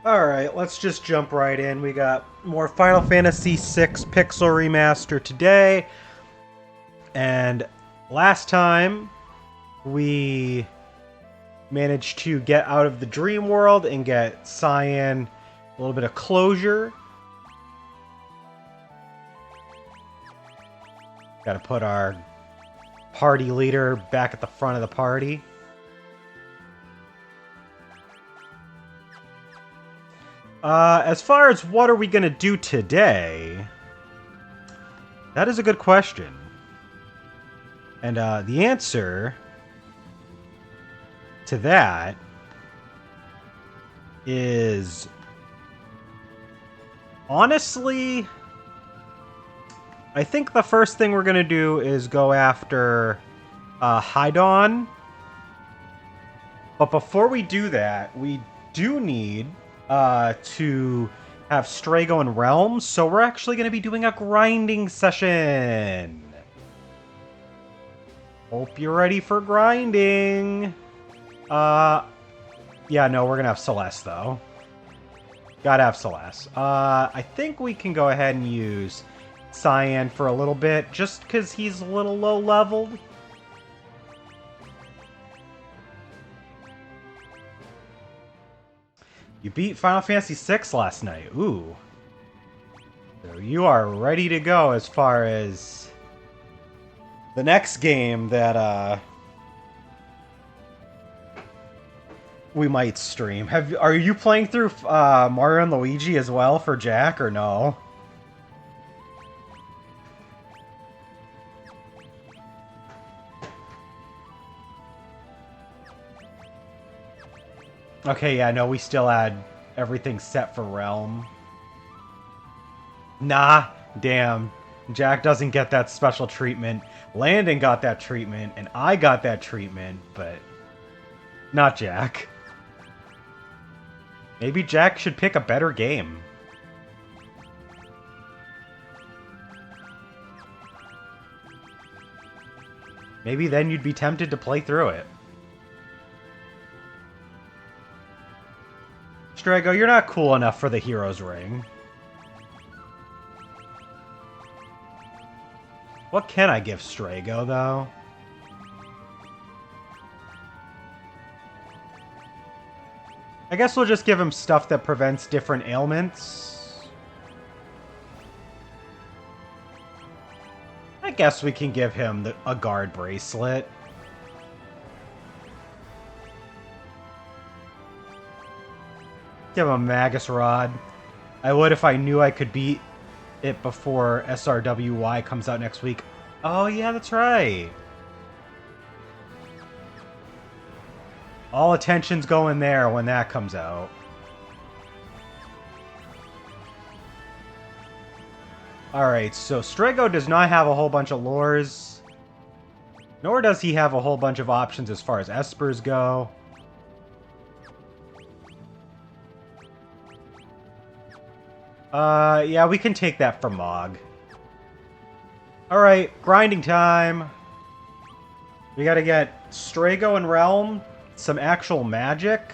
Alright, let's just jump right in. We got more Final Fantasy VI Pixel Remaster today. And last time, we managed to get out of the dream world and get Cyan a little bit of closure. Gotta put our party leader back at the front of the party. As far as what are we going to do today, that is a good question. And the answer to that is, honestly, I think the first thing we're going to do is go after Hydon. But before we do that, we do need to have Strago and Realms, so we're actually going to be doing a grinding session. Hope you're ready for grinding. Yeah, no, we're going to have Celeste, though. Gotta have Celeste. I think we can go ahead and use Cyan for a little bit, just because he's a little low-leveled. You beat Final Fantasy VI last night. Ooh. So you are ready to go as far as the next game that we might stream. Are you playing through Mario and Luigi as well for Jack, or no? Okay, yeah, no, we still had everything set for Realm. Nah, damn. Jack doesn't get that special treatment. Landon got that treatment, and I got that treatment, but not Jack. Maybe Jack should pick a better game. Maybe then you'd be tempted to play through it. Strago, you're not cool enough for the Hero's Ring. What can I give Strago, though? I guess we'll just give him stuff that prevents different ailments. I guess we can give him a guard bracelet. Give him a Magus Rod. I would if I knew I could beat it before SRWY comes out next week. Oh, yeah, that's right. All attention's going there when that comes out. Alright, so Strago does not have a whole bunch of lures. Nor does he have a whole bunch of options as far as Espers go. Yeah, we can take that from Mog. Alright, grinding time. We gotta get Strago and Realm, some actual magic.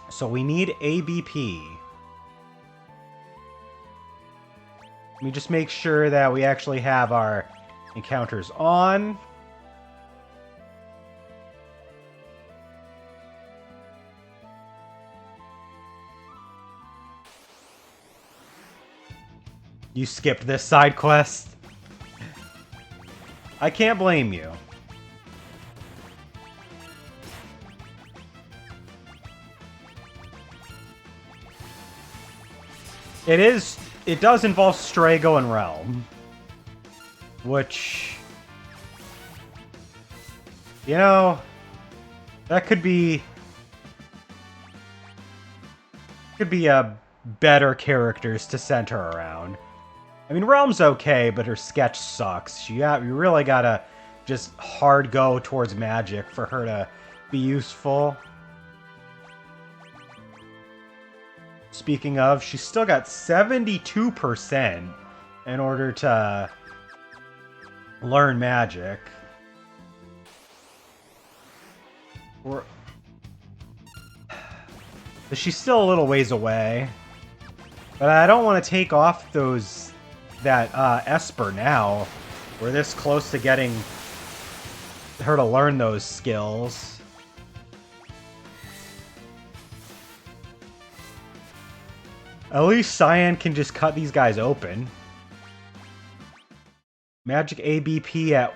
So we need ABP. Let me just make sure that we actually have our encounters on. You skipped this side quest. I can't blame you. It does involve Strago and Realm. Which, you know, that could be better characters to center around. I mean, Realm's okay, but her sketch sucks. You really gotta just hard go towards magic for her to be useful. Speaking of, she's still got 72% in order to learn magic. But she's still a little ways away. But I don't want to take off that Esper now. We're this close to getting her to learn those skills. At least Cyan can just cut these guys open. Magic ABP at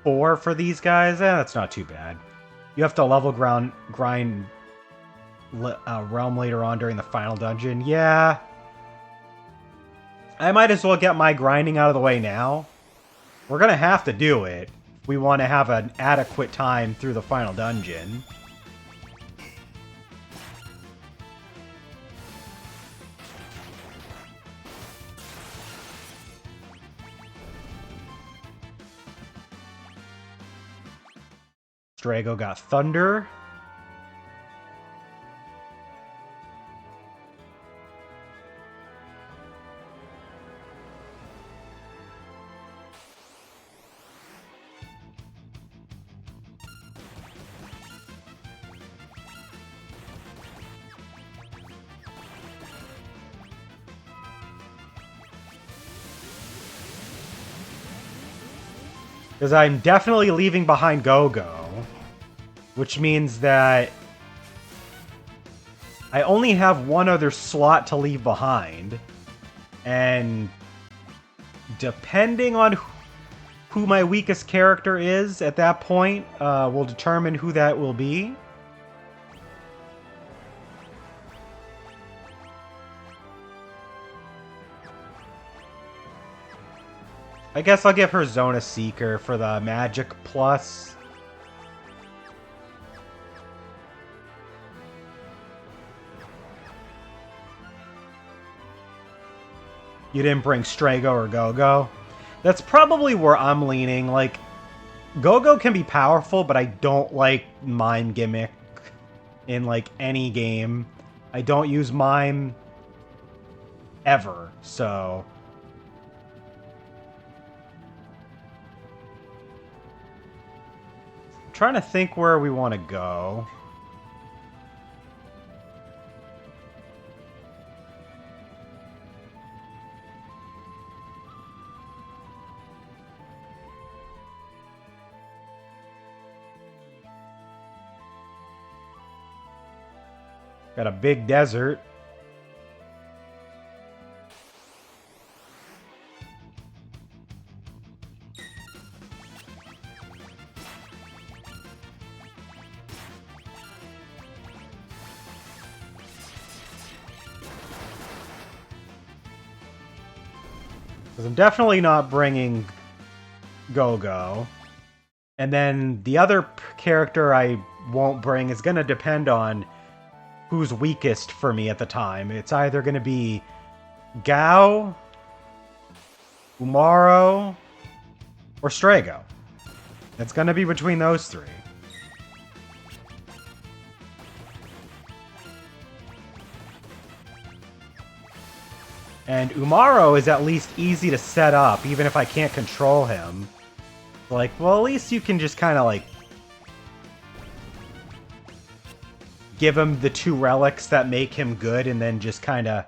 4 for these guys? That's not too bad. You have to level grind Realm later on during the final dungeon. Yeah. I might as well get my grinding out of the way now. We're going to have to do it if we want to have an adequate time through the final dungeon. Drago got Thunder. Because I'm definitely leaving behind Go-Go, which means that I only have one other slot to leave behind, and depending on who my weakest character is at that point, will determine who that will be. I guess I'll give her Zona Seeker for the Magic Plus. You didn't bring Strago or Go-Go. That's probably where I'm leaning. Like, Go-Go can be powerful, but I don't like Mime Gimmick in, like, any game. I don't use Mime ever, so... trying to think where we want to go. Got a big desert. Because I'm definitely not bringing Go-Go. And then the other character I won't bring is going to depend on who's weakest for me at the time. It's either going to be Gao, Umaro, or Strago. It's going to be between those three. And Umaro is at least easy to set up, even if I can't control him. Like, well, at least you can just kind of, like, give him the 2 relics that make him good, and then just kind of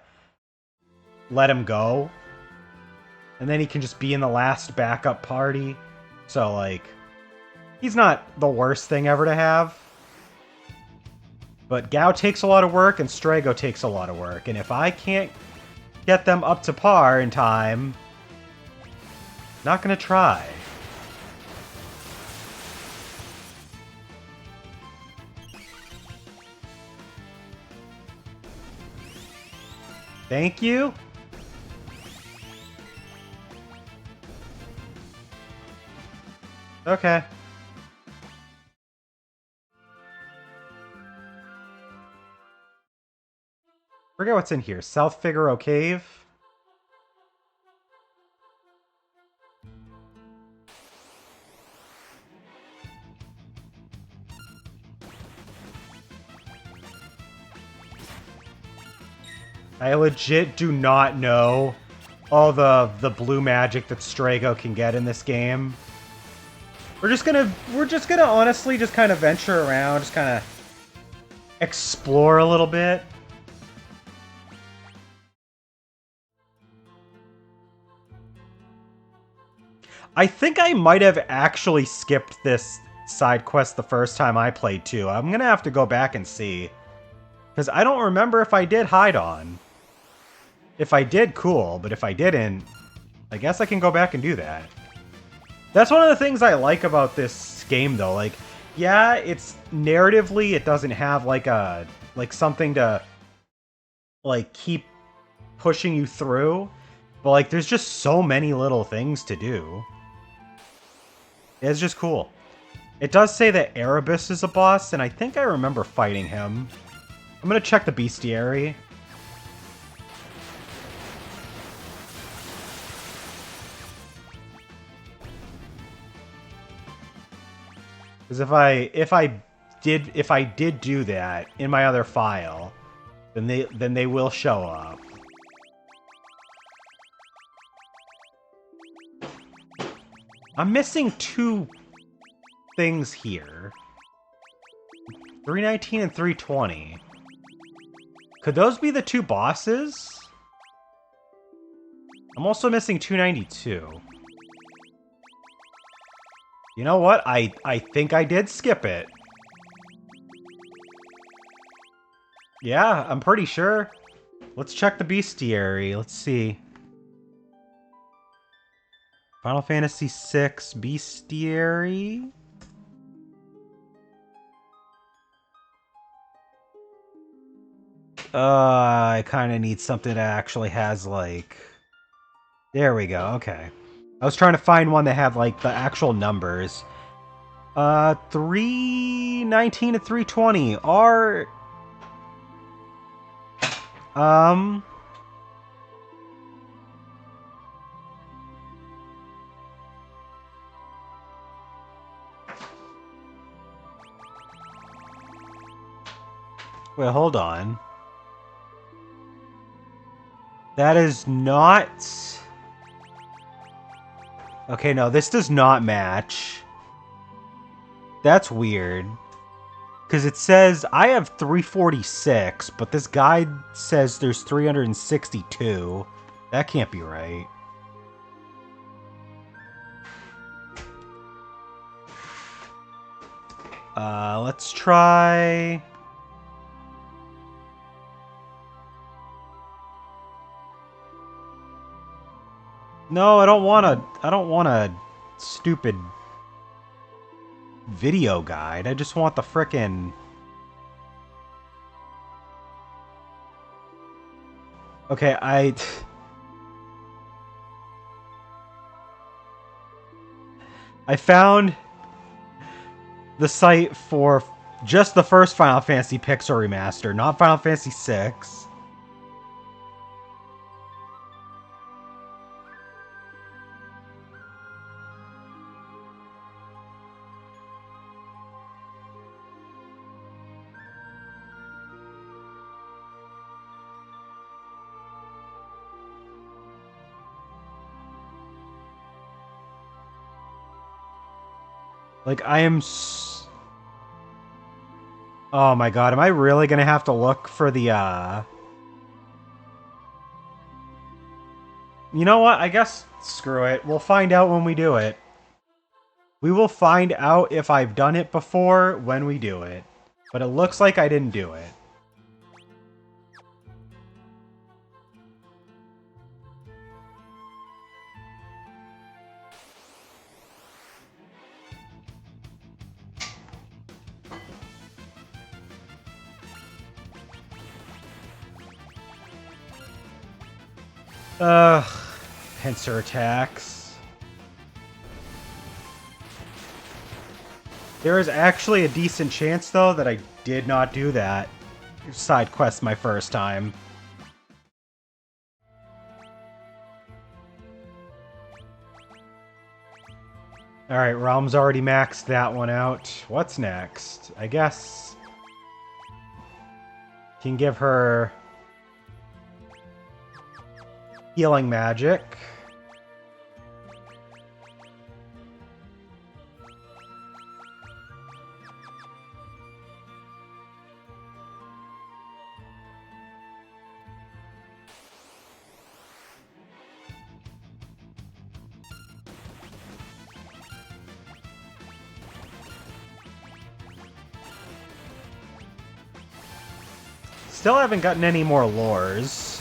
let him go. And then he can just be in the last backup party. So, like, he's not the worst thing ever to have. But Gao takes a lot of work, and Strago takes a lot of work. And if I can't get them up to par in time, not gonna try. Thank you. Okay. Forget what's in here. South Figaro Cave. I legit do not know all the blue magic that Strago can get in this game. We're just gonna honestly just kind of venture around, just kind of explore a little bit. I think I might have actually skipped this side quest the first time I played too. I'm gonna have to go back and see. Because I don't remember if I did hide on. If I did, cool. But if I didn't, I guess I can go back and do that. That's one of the things I like about this game, though. Like, yeah, it's narratively, it doesn't have like something to like keep pushing you through. But like, there's just so many little things to do. It's just cool. It does say that Erebus is a boss, and I think I remember fighting him. I'm gonna check the bestiary. Because if I did do that in my other file, then they will show up. I'm missing 2 things here. 319 and 320. Could those be the 2 bosses? I'm also missing 292. You know what? I think I did skip it. Yeah, I'm pretty sure. Let's check the bestiary. Let's see. Final Fantasy VI bestiary. I kind of need something that actually has, like... There we go, okay. I was trying to find one that had, like, the actual numbers. 319 to 320 are... Wait, hold on. That is not... Okay, no, this does not match. That's weird. Because it says I have 346, but this guide says there's 362. That can't be right. Let's try... No, I don't want a stupid video guide. I just want the frickin'... Okay, I found the site for just the first Final Fantasy Pixel Remaster, not Final Fantasy VI. Like, I am... Oh my god, am I really gonna have to look for the, You know what? I guess screw it. We'll find out when we do it. We will find out if I've done it before when we do it. But it looks like I didn't do it. Ugh. Pincer attacks. There is actually a decent chance, though, that I did not do that side quest my first time. Alright, Realm's already maxed that one out. What's next? I guess... Can give her... Healing magic. Still haven't gotten any more lures.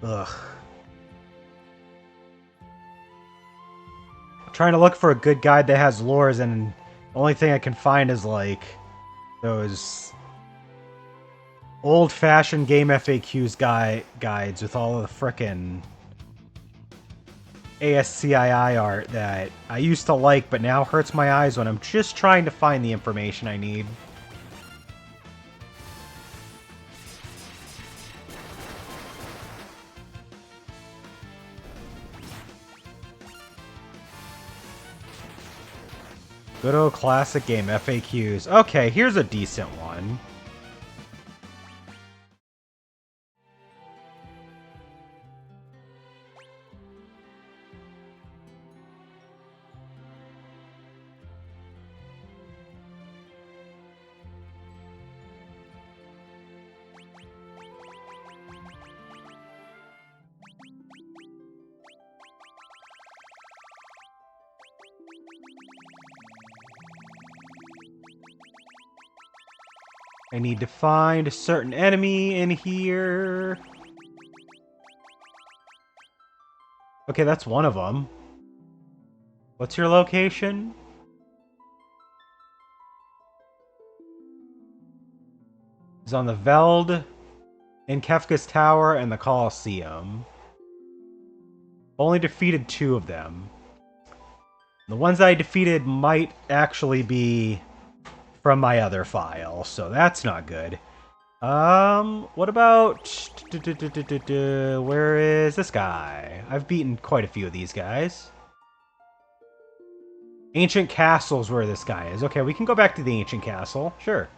Ugh. I'm trying to look for a good guide that has lures, and the only thing I can find is like those old-fashioned game FAQs guides with all of the frickin' ASCII art that I used to like, but now hurts my eyes when I'm just trying to find the information I need. Good old classic game FAQs. Okay, here's a decent one. I need to find a certain enemy in here. Okay, that's one of them. What's your location? It's on the Veld, in Kefka's Tower, and the Colosseum. Only defeated 2 of them. The ones I defeated might actually be from my other file, so that's not good. What about... Where is this guy? I've beaten quite a few of these guys. Ancient Castle's where this guy is. Okay, we can go back to the Ancient Castle. Sure.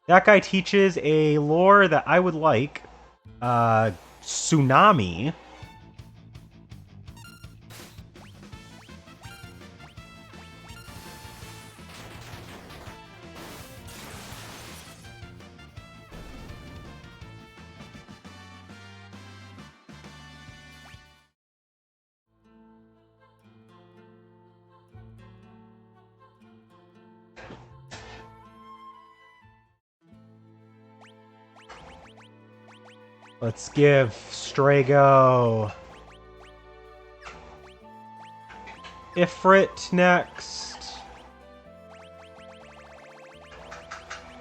That guy teaches a lore that I would like. Tsunami. Let's give Strago Ifrit next.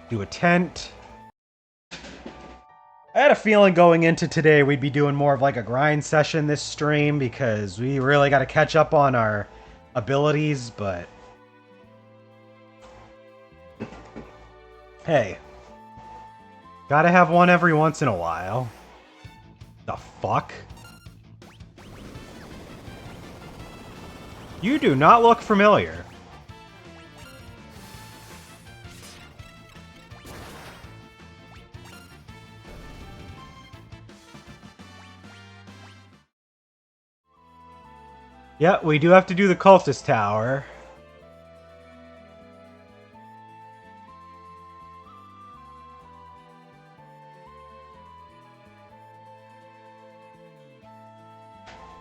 Do a tent. I had a feeling going into today we'd be doing more of like a grind session this stream because we really got to catch up on our abilities, but hey, gotta have one every once in a while. The fuck? You do not look familiar. Yeah, we do have to do the cultist tower.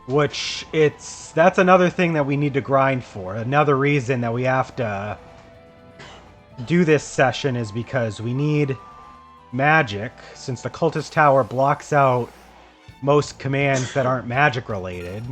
Which, that's another thing that we need to grind for. Another reason that we have to do this session is because we need magic, since the cultist tower blocks out most commands that aren't magic related.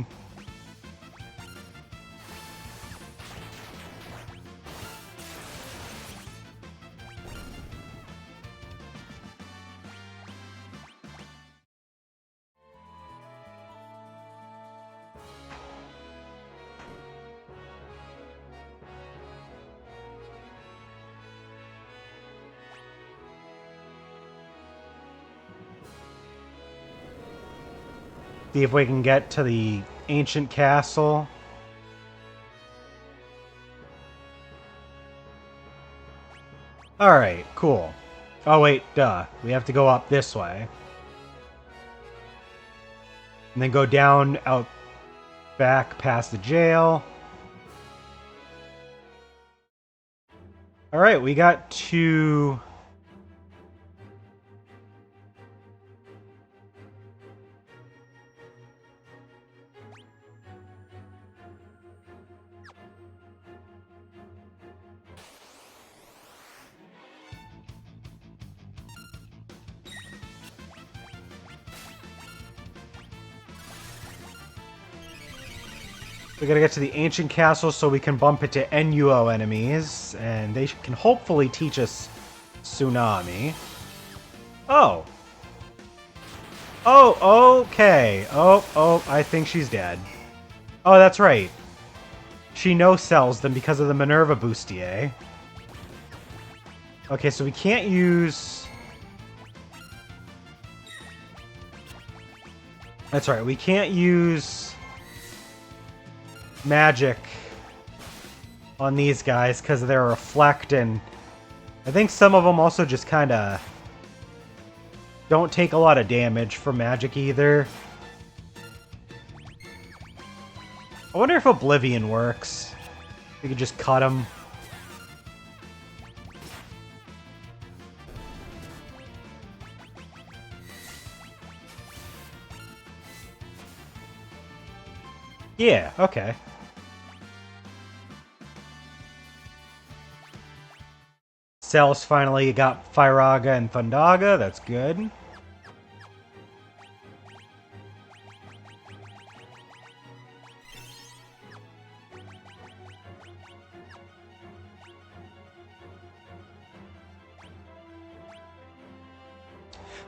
See if we can get to the ancient castle. Alright, cool. Oh wait, duh. We have to go up this way. And then go down, out, back, past the jail. Alright, we got to... We gotta get to the ancient castle so we can bump into NUO enemies, and they can hopefully teach us Tsunami. Oh. Oh, okay. Oh, I think she's dead. Oh, that's right. She no-sells them because of the Minerva bustier. Okay, so we can't use... That's right, we can't use magic on these guys because they're reflect, and I think some of them also just kind of don't take a lot of damage from magic either. I wonder if Oblivion works. We could just cut them. Yeah, okay. Cell's finally got Firaga and Thundaga, that's good.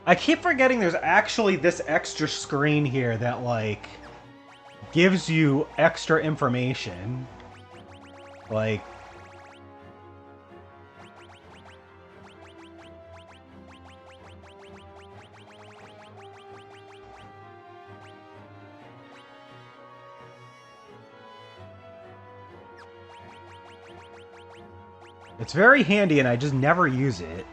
I keep forgetting there's actually this extra screen here that, like, gives you extra information. Like... It's very handy, and I just never use it.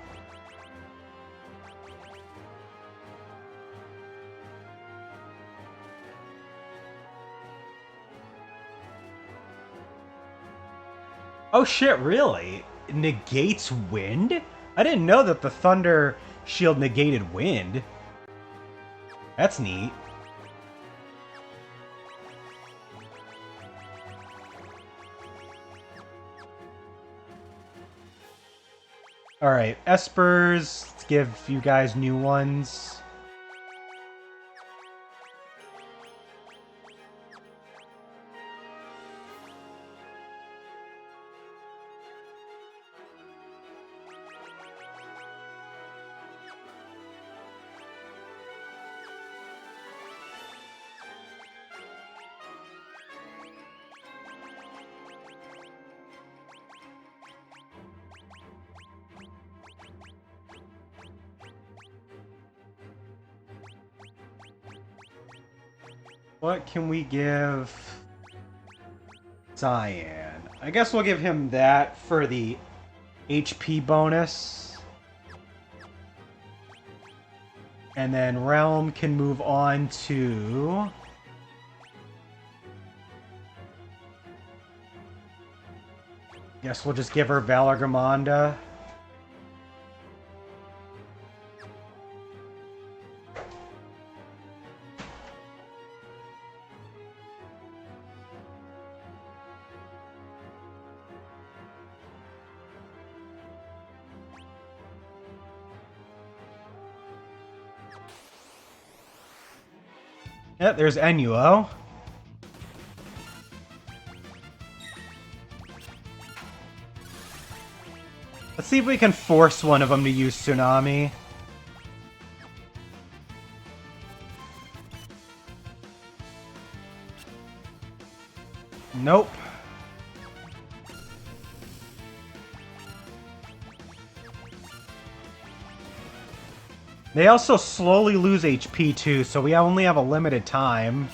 Oh shit, really? It negates wind? I didn't know that the Thunder Shield negated wind. That's neat. Alright, Espers, let's give you guys new ones. What can we give Cyan? I guess we'll give him that for the HP bonus. And then Realm can move on to... Guess we'll just give her Valor Gramanda. Yeah, there's NUO. Let's see if we can force one of them to use Tsunami. Nope. They also slowly lose HP too, so we only have a limited time.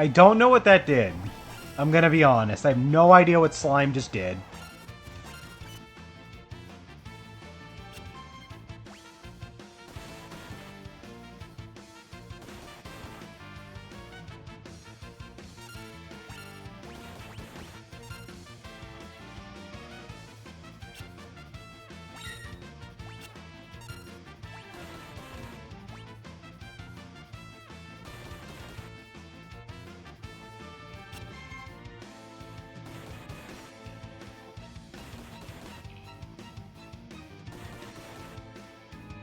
I don't know what that did. I'm gonna be honest. I have no idea what slime just did.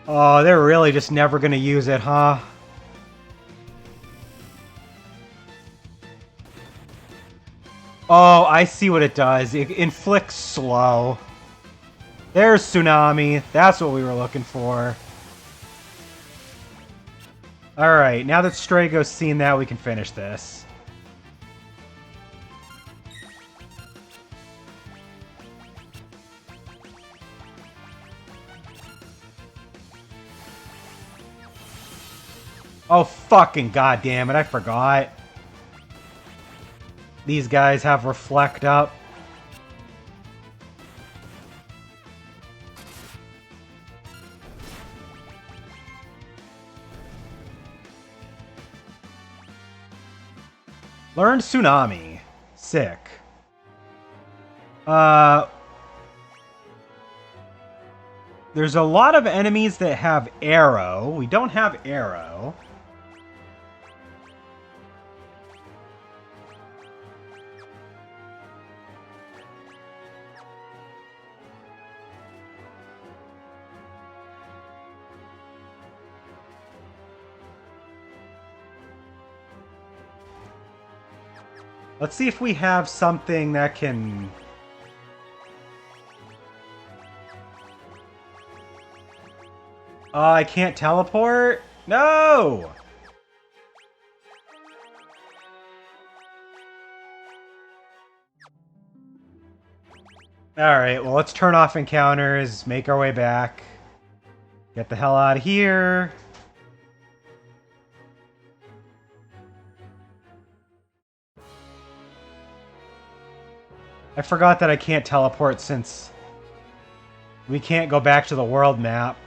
Oh, they're really just never gonna use it, huh? Oh, I see what it does. It inflicts slow. There's Tsunami. That's what we were looking for. Alright, now that Strago's seen that, we can finish this. Oh, fucking goddamn it, I forgot. These guys have Reflect up. Learned Tsunami. Sick. There's a lot of enemies that have Arrow. We don't have Arrow. Let's see if we have something that can... I can't teleport? No! Alright, well, let's turn off encounters, make our way back. Get the hell out of here. I forgot that I can't teleport since we can't go back to the world map.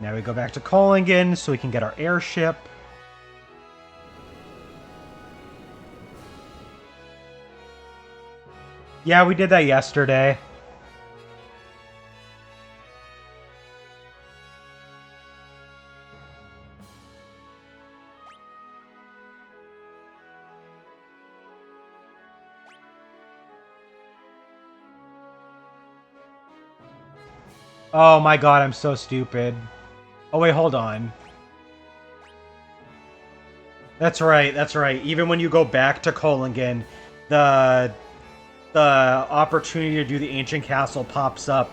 Now we go back to Collingen so we can get our airship. Yeah, we did that yesterday. Oh my god, I'm so stupid. Oh wait, hold on. That's right, that's right. Even when you go back to Collingen, the opportunity to do the Ancient Castle pops up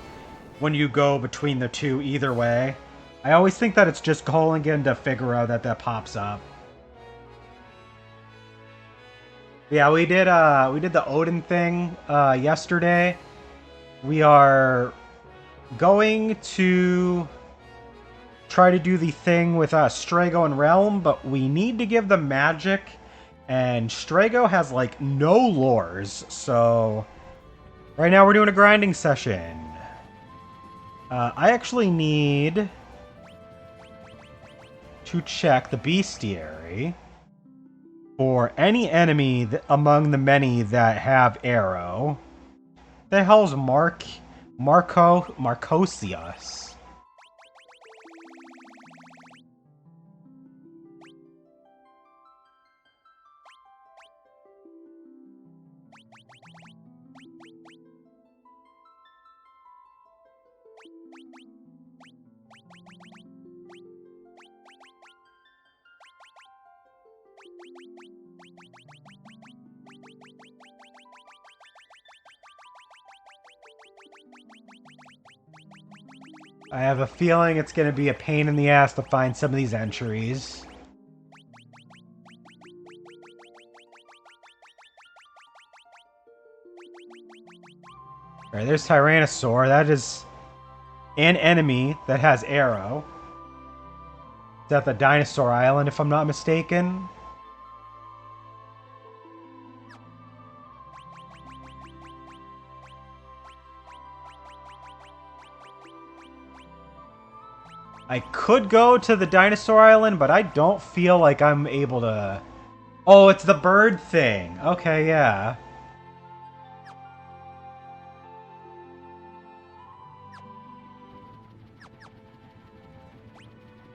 when you go between the two either way. I always think that it's just Collingen to Figaro that pops up. Yeah, we did the Odin thing yesterday. We are going to try to do the thing with Strago and Realm, but we need to give them magic, and Strago has like no lores, so right now we're doing a grinding session. I actually need to check the bestiary for any enemy among the many that have arrow. The hell's Marcosius? I have a feeling it's going to be a pain in the ass to find some of these entries. Alright, there's Tyrannosaur. That is an enemy that has arrow. It's at the Dinosaur Island, if I'm not mistaken. I could go to the Dinosaur Island, but I don't feel like I'm able to... Oh, it's the bird thing. Okay, yeah.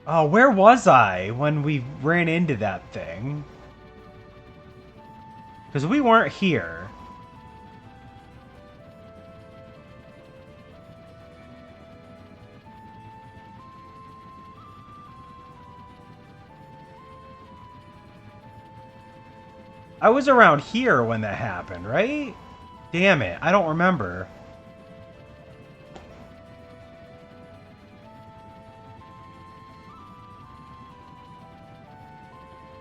Oh, where was I when we ran into that thing? Because we weren't here. I was around here when that happened, right? Damn it, I don't remember.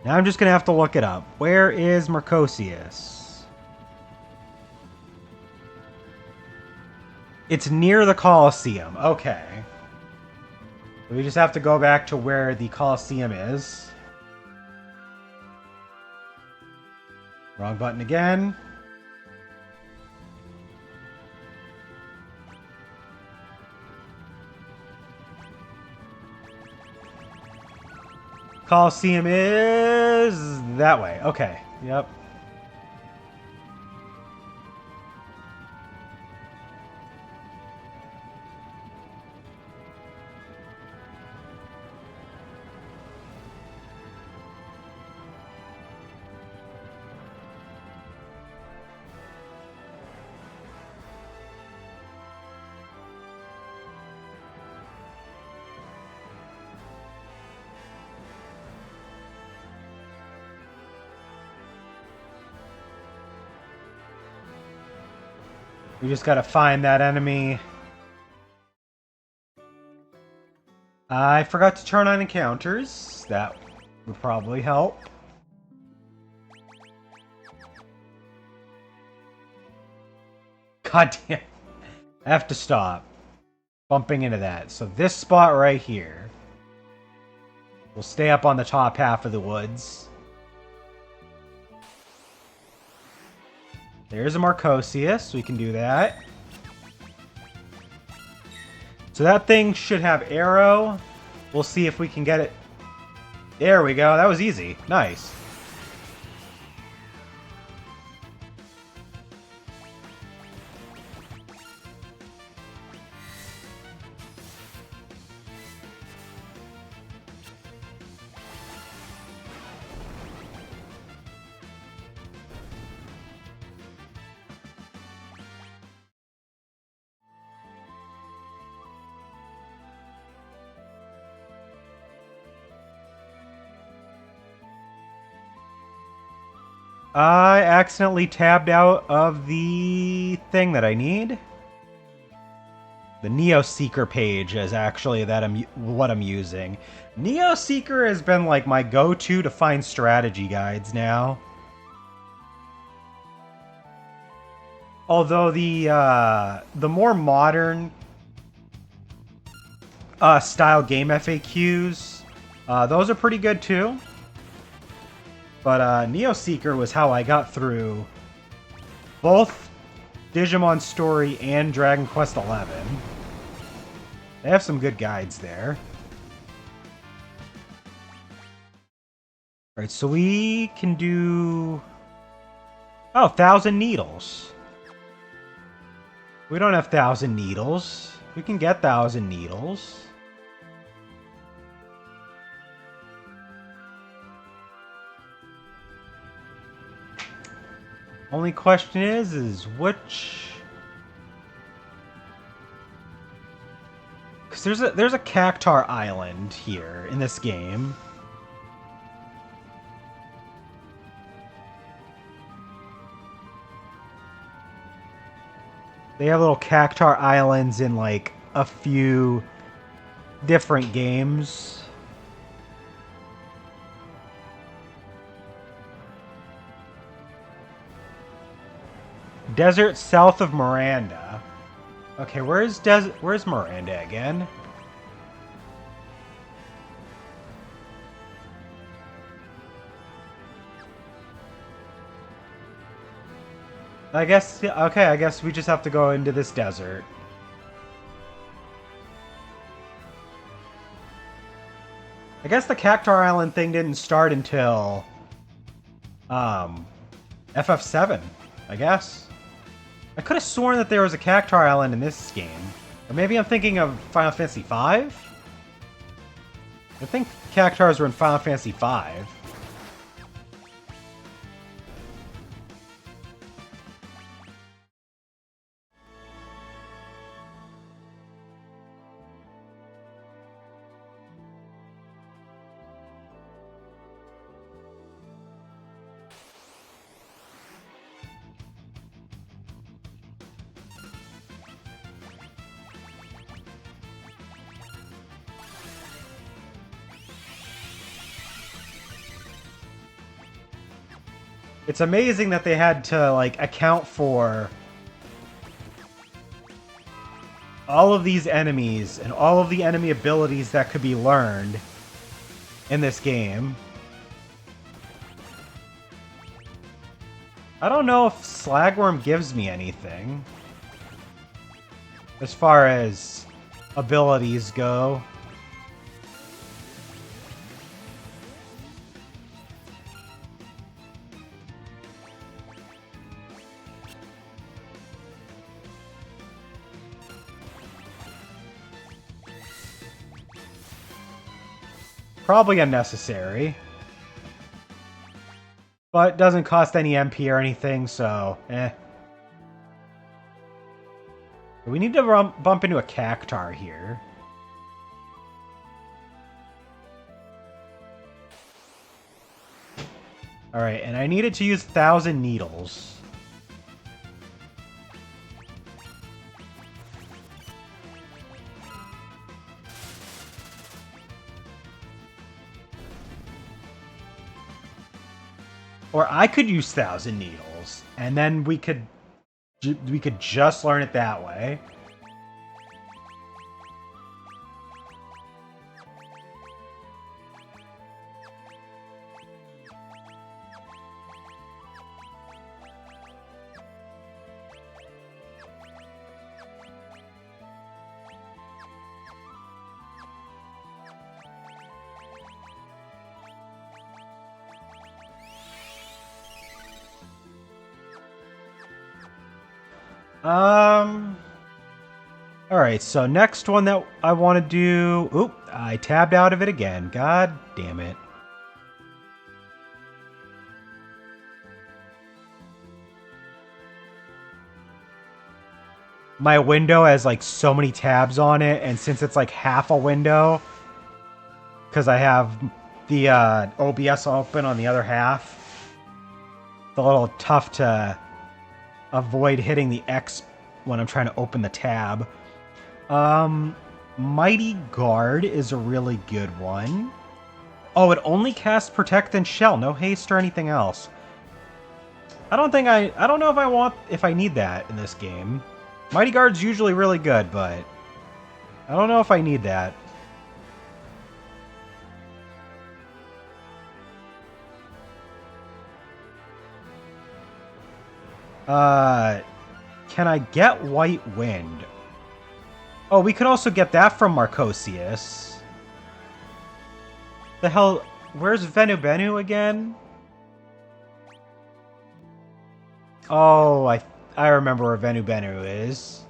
Now I'm just going to have to look it up. Where is Mercosius? It's near the Colosseum. Okay. We just have to go back to where the Colosseum is. Wrong button again. Colosseum is that way. Okay. Yep. We just gotta find that enemy. I forgot to turn on encounters. That would probably help. God damn. I have to stop bumping into that. So this spot right here. We'll stay up on the top half of the woods. There's a Marcosius. We can do that. So that thing should have arrow. We'll see if we can get it. There we go. That was easy. Nice. I accidentally tabbed out of the thing that I need. The Neo Seeker page is actually what I'm using. Neo Seeker has been like my go-to to find strategy guides now. Although the more modern style game FAQs, those are pretty good too. But Neo Seeker was how I got through both Digimon Story and Dragon Quest XI. They have some good guides there. Alright, so we can do... Oh, 1,000 needles. We don't have 1,000 needles. We can get 1,000 needles. Only question is which... Because there's a Cactar Island here in this game. They have little Cactar Islands in like a few different games. Desert south of Miranda. Okay, where's Miranda again? I guess, okay, I guess we just have to go into this desert. I guess the Cactar Island thing didn't start until FF7, I guess. I could have sworn that there was a Cactar Island in this game. Or maybe I'm thinking of Final Fantasy V? I think Cactars were in Final Fantasy V. It's amazing that they had to, like, account for all of these enemies and all of the enemy abilities that could be learned in this game. I don't know if Slagworm gives me anything as far as abilities go. Probably unnecessary. But doesn't cost any MP or anything, so eh. We need to bump into a Cactar here. Alright, and I needed to use 1,000 needles. Or I could use 1,000 needles, and then we could just learn it that way. Alright, so next one that I want to do... Oop, I tabbed out of it again. God damn it. My window has, like, so many tabs on it, and since it's, like, half a window, because I have the OBS open on the other half, it's a little tough to avoid hitting the X when I'm trying to open the tab. Mighty Guard is a really good one. Oh, it only casts Protect and Shell, no haste or anything else. I don't know if I need that in this game. Mighty Guard's usually really good, but I don't know if I need that. Can I get White Wind? Oh, we could also get that from Marcosius. The hell... Where's Venu Benu again? Oh, I remember where Venu Benu is.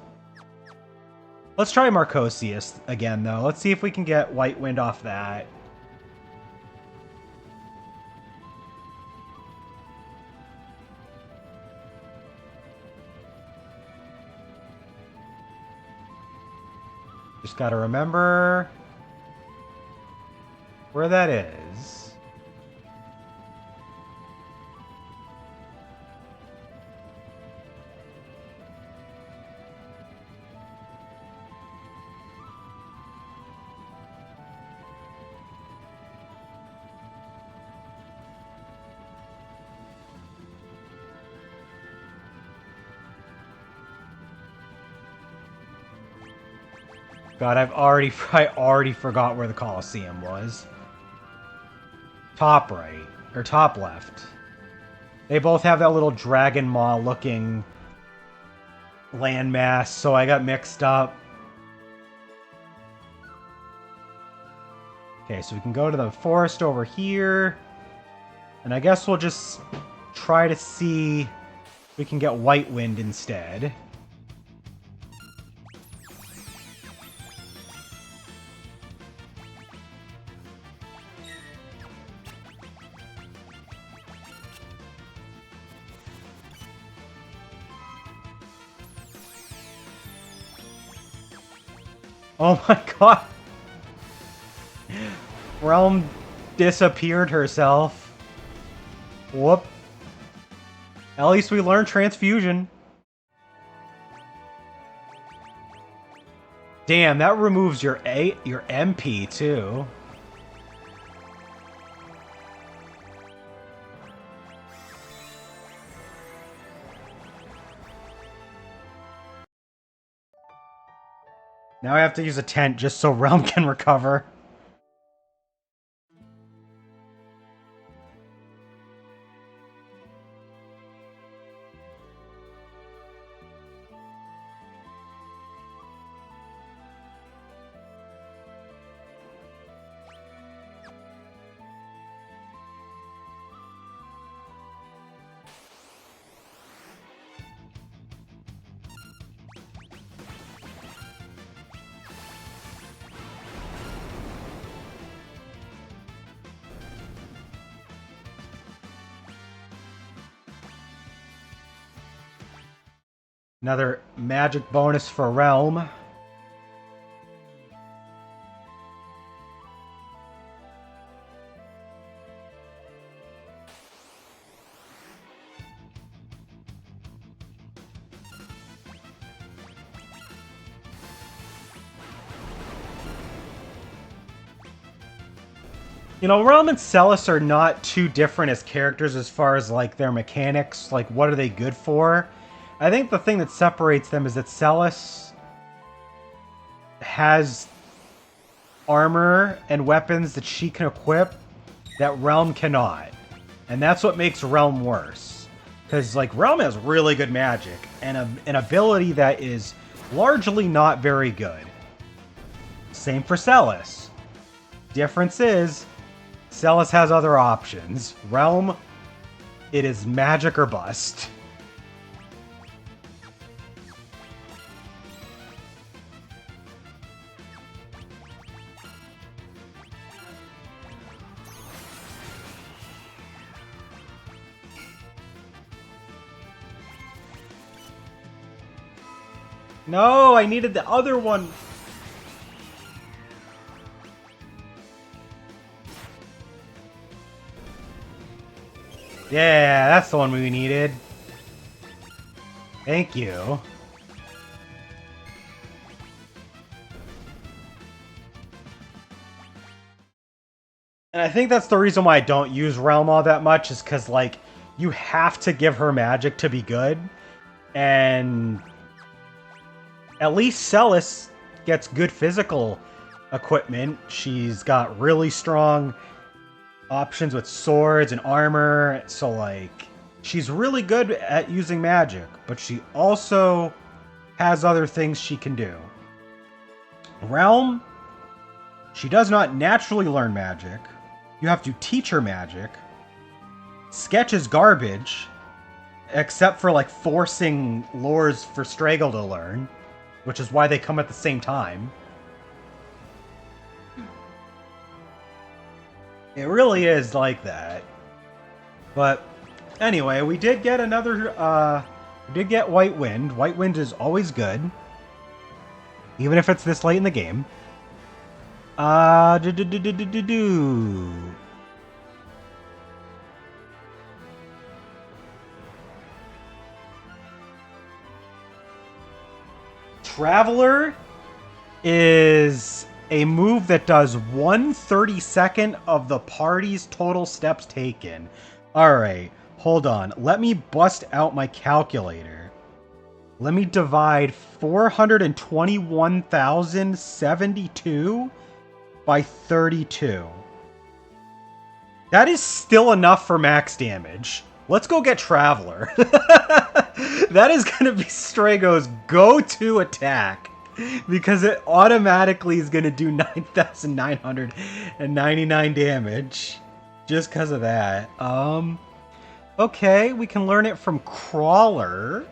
Let's try Marcosius again, though. Let's see if we can get White Wind off that. Just gotta remember where that is. God, I already forgot where the Colosseum was. Top right. Or top left. They both have that little Dragon Maw looking landmass, so I got mixed up. Okay, so we can go to the forest over here. And I guess we'll just try to see if we can get White Wind instead. Oh my god! Realm disappeared herself. Whoop. At least we learned Transfusion. Damn, that removes your MP too. Now I have to use a tent just so Realm can recover. Another magic bonus for Realm. You know, Realm and Celis are not too different as characters as far as, like, their mechanics. Like, what are they good for? I think the thing that separates them is that Celis has armor and weapons that she can equip that Realm cannot. And that's what makes Realm worse. Because, like, Realm has really good magic and an ability that is largely not very good. Same for Celis. Difference is, Celis has other options. Realm, it is magic or bust. No, I needed the other one. Yeah, that's the one we needed. Thank you. And I think that's the reason why I don't use Realm all that much, is because, like, you have to give her magic to be good. And at least Celis gets good physical equipment. She's got really strong options with swords and armor, so, like, she's really good at using magic, but she also has other things she can do. Realm, she does not naturally learn magic. You have to teach her magic. Sketch is garbage, except for, like, forcing lores for Straggle to learn, which is why they come at the same time. It really is like that. But anyway, we did get another, we did get White Wind. White Wind is always good. Even if it's this late in the game. Traveler is a move that does 1/32 of the party's total steps taken. Alright, hold on. Let me bust out my calculator. Let me divide 421,072 by 32. That is still enough for max damage. Let's go get Traveler. That is going to be Strago's go-to attack. Because it automatically is going to do 9,999 damage. Just because of that. Okay, we can learn it from Crawler.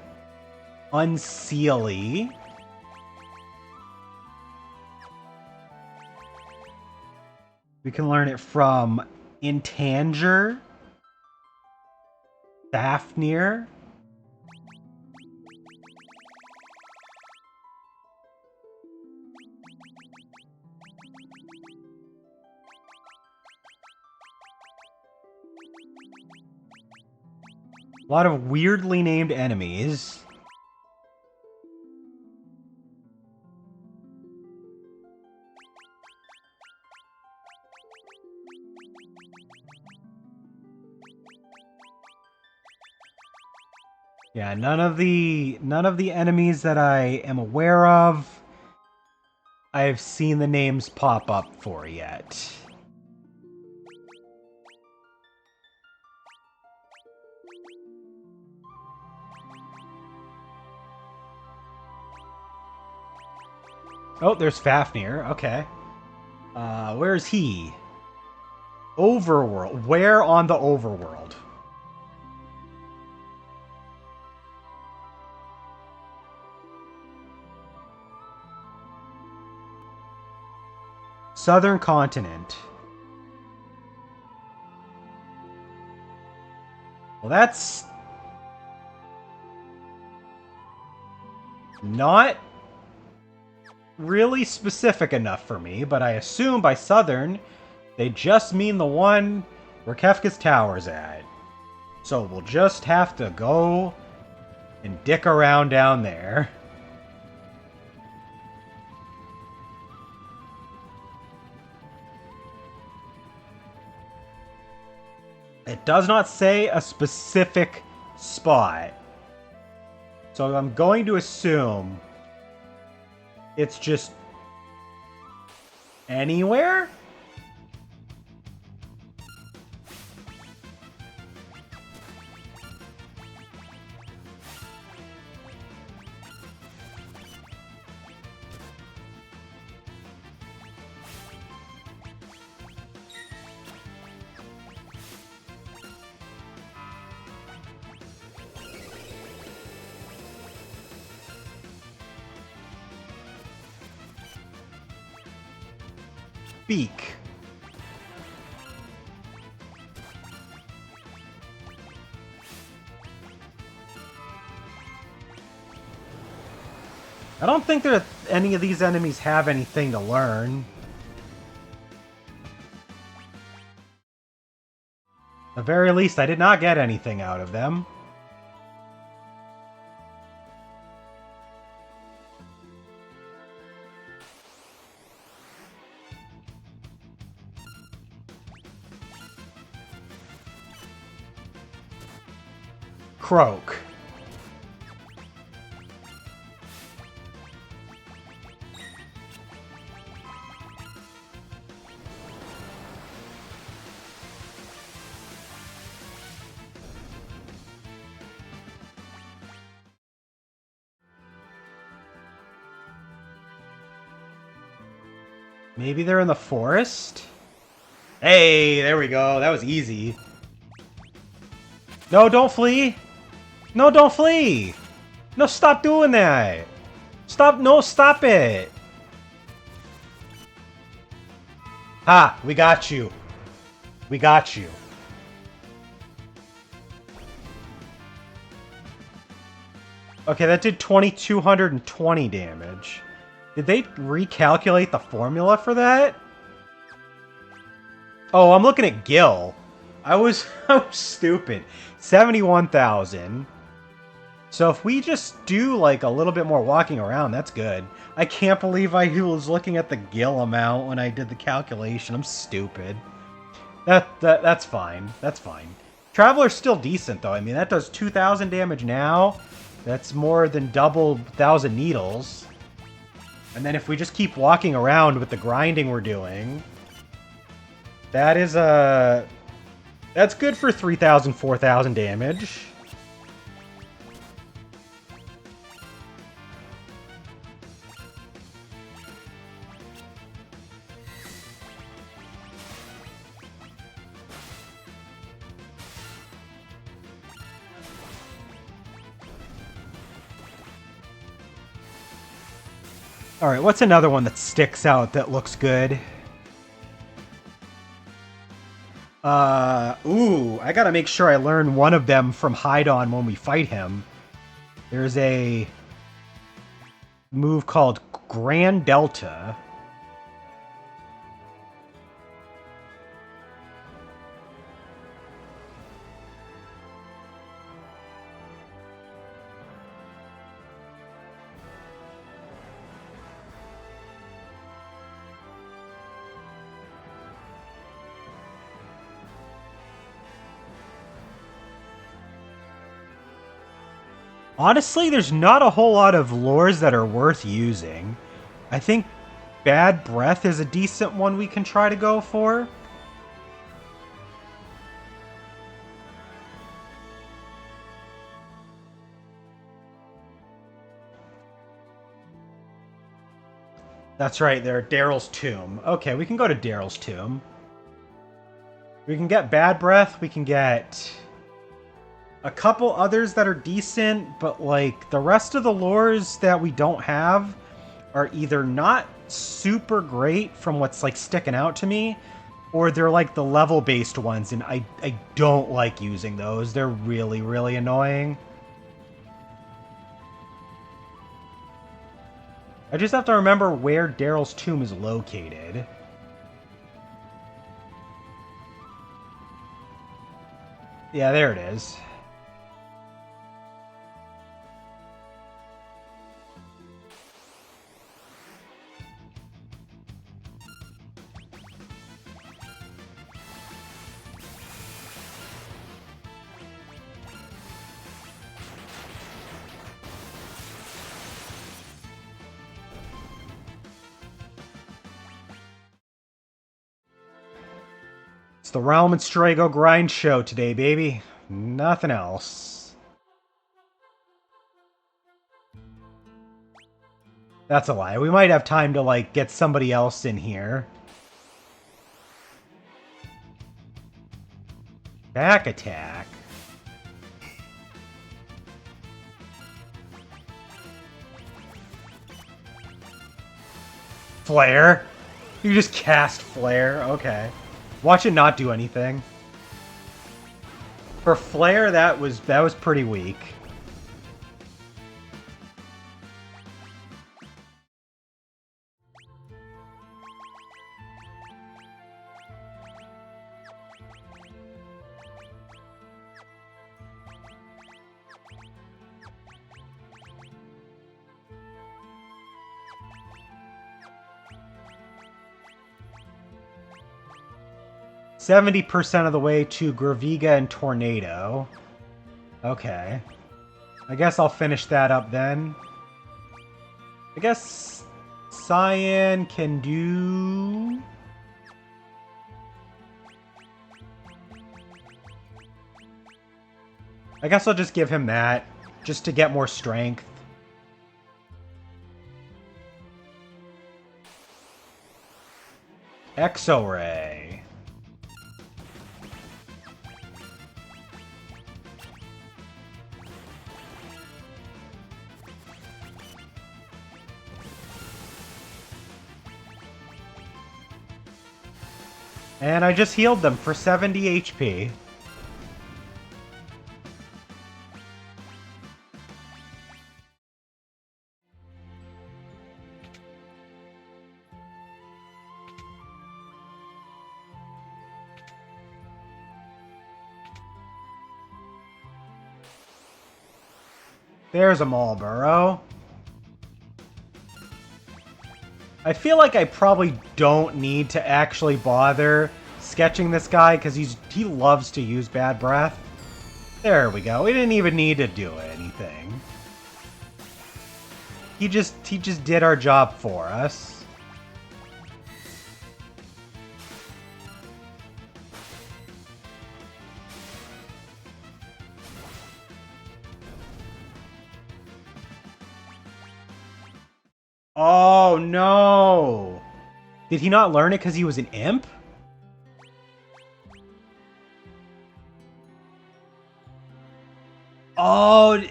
Unseelie. We can learn it from Intanger. Fafnir. A lot of weirdly named enemies. Yeah, none of the enemies that I am aware of I've seen the names pop up for yet. Oh, there's Fafnir. Okay. Where's he? Overworld. Where on the overworld? Southern continent. Well, that's not really specific enough for me, but I assume by southern, they just mean the one where Kefka's Tower's at. So we'll just have to go and dick around down there. It does not say a specific spot. So I'm going to assume it's just anywhere? Speak. I don't think that any of these enemies have anything to learn. At the very least, I did not get anything out of them. Croak. Maybe they're in the forest? Hey, there we go. That was easy. No, don't flee! No, don't flee! No, stop doing that! Stop, no, stop it! Ha! We got you. We got you. Okay, that did 2,220 damage. Did they recalculate the formula for that? Oh, I'm looking at Gil. I was stupid. 71,000. So if we just do like a little bit more walking around, that's good. I can't believe I was looking at the Gil amount when I did the calculation. I'm stupid. That's fine. That's fine. Traveler's still decent though. I mean, that does 2,000 damage now. That's more than double 1,000 needles. And then if we just keep walking around with the grinding we're doing, that is that's good for 3,000, 4,000 damage. Alright, what's another one that sticks out that looks good? Ooh, I gotta make sure I learn one of them from Hydon when we fight him. There's a move called Grand Delta. Honestly, there's not a whole lot of lures that are worth using. I think Bad Breath is a decent one we can try to go for. That's right, they're at Daryl's Tomb. Okay, we can go to Daryl's Tomb. We can get Bad Breath, we can get a couple others that are decent, but like the rest of the lures that we don't have are either not super great from what's like sticking out to me, or they're like the level-based ones, and I don't like using those. They're really, really annoying. I just have to remember where Daryl's Tomb is located. Yeah, there it is. It's the Realm and Strago grind show today, baby. Nothing else. That's a lie. We might have time to, like, get somebody else in here. Back attack. Flare? You just cast Flare? Okay. Watch it not do anything. For Flare, that was pretty weak. %70 of the way to Graviga and Tornado. Okay. I guess I'll finish that up then. I guess Cyan can do... I guess I'll just give him that, just to get more strength. Exo-Ray. And I just healed them for 70 HP. There's a Marlboro. I feel like I probably don't need to actually bother sketching this guy because he loves to use Bad Breath. There we go. We didn't even need to do anything. He just did our job for us. Oh no! Did he not learn it because he was an imp? Oh,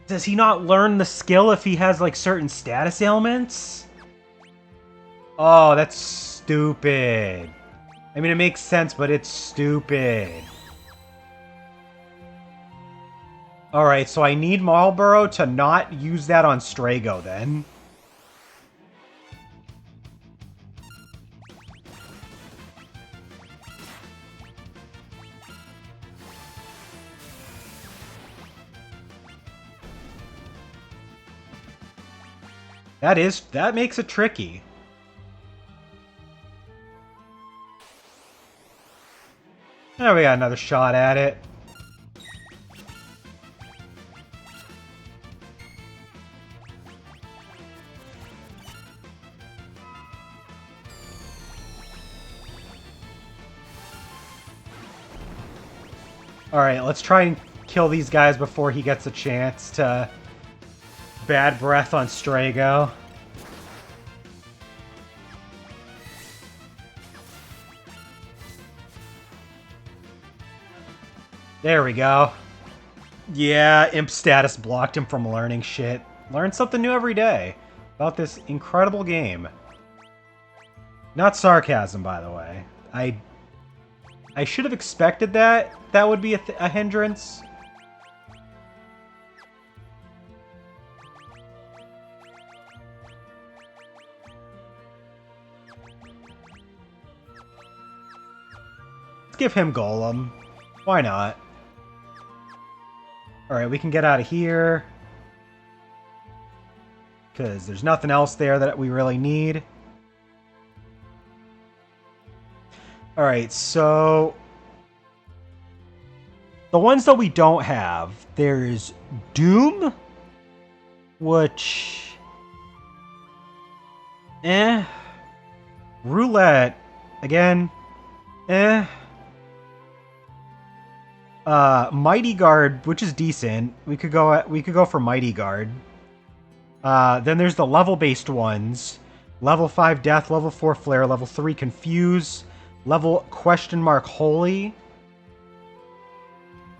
does he not learn the skill if he has, like, certain status ailments? Oh, that's stupid. I mean, it makes sense, but it's stupid. Alright, so I need Marlboro to not use that on Strago, then. That makes it tricky. There we got another shot at it. Alright, let's try and kill these guys before he gets a chance to bad breath on Strago. There we go. Yeah, imp status blocked him from learning shit. Learn something new every day about this incredible game. Not sarcasm, by the way. I should have expected that would be a hindrance. Let's give him Golem. Why not? Alright, we can get out of here. Because there's nothing else there that we really need. Alright, so... the ones that we don't have, there's Doom, which... Roulette, again, Mighty Guard, which is decent. We could go for Mighty Guard. Then there's the level-based ones. Level 5 Death, Level 4 Flare, Level 3 Confuse, Level question mark Holy.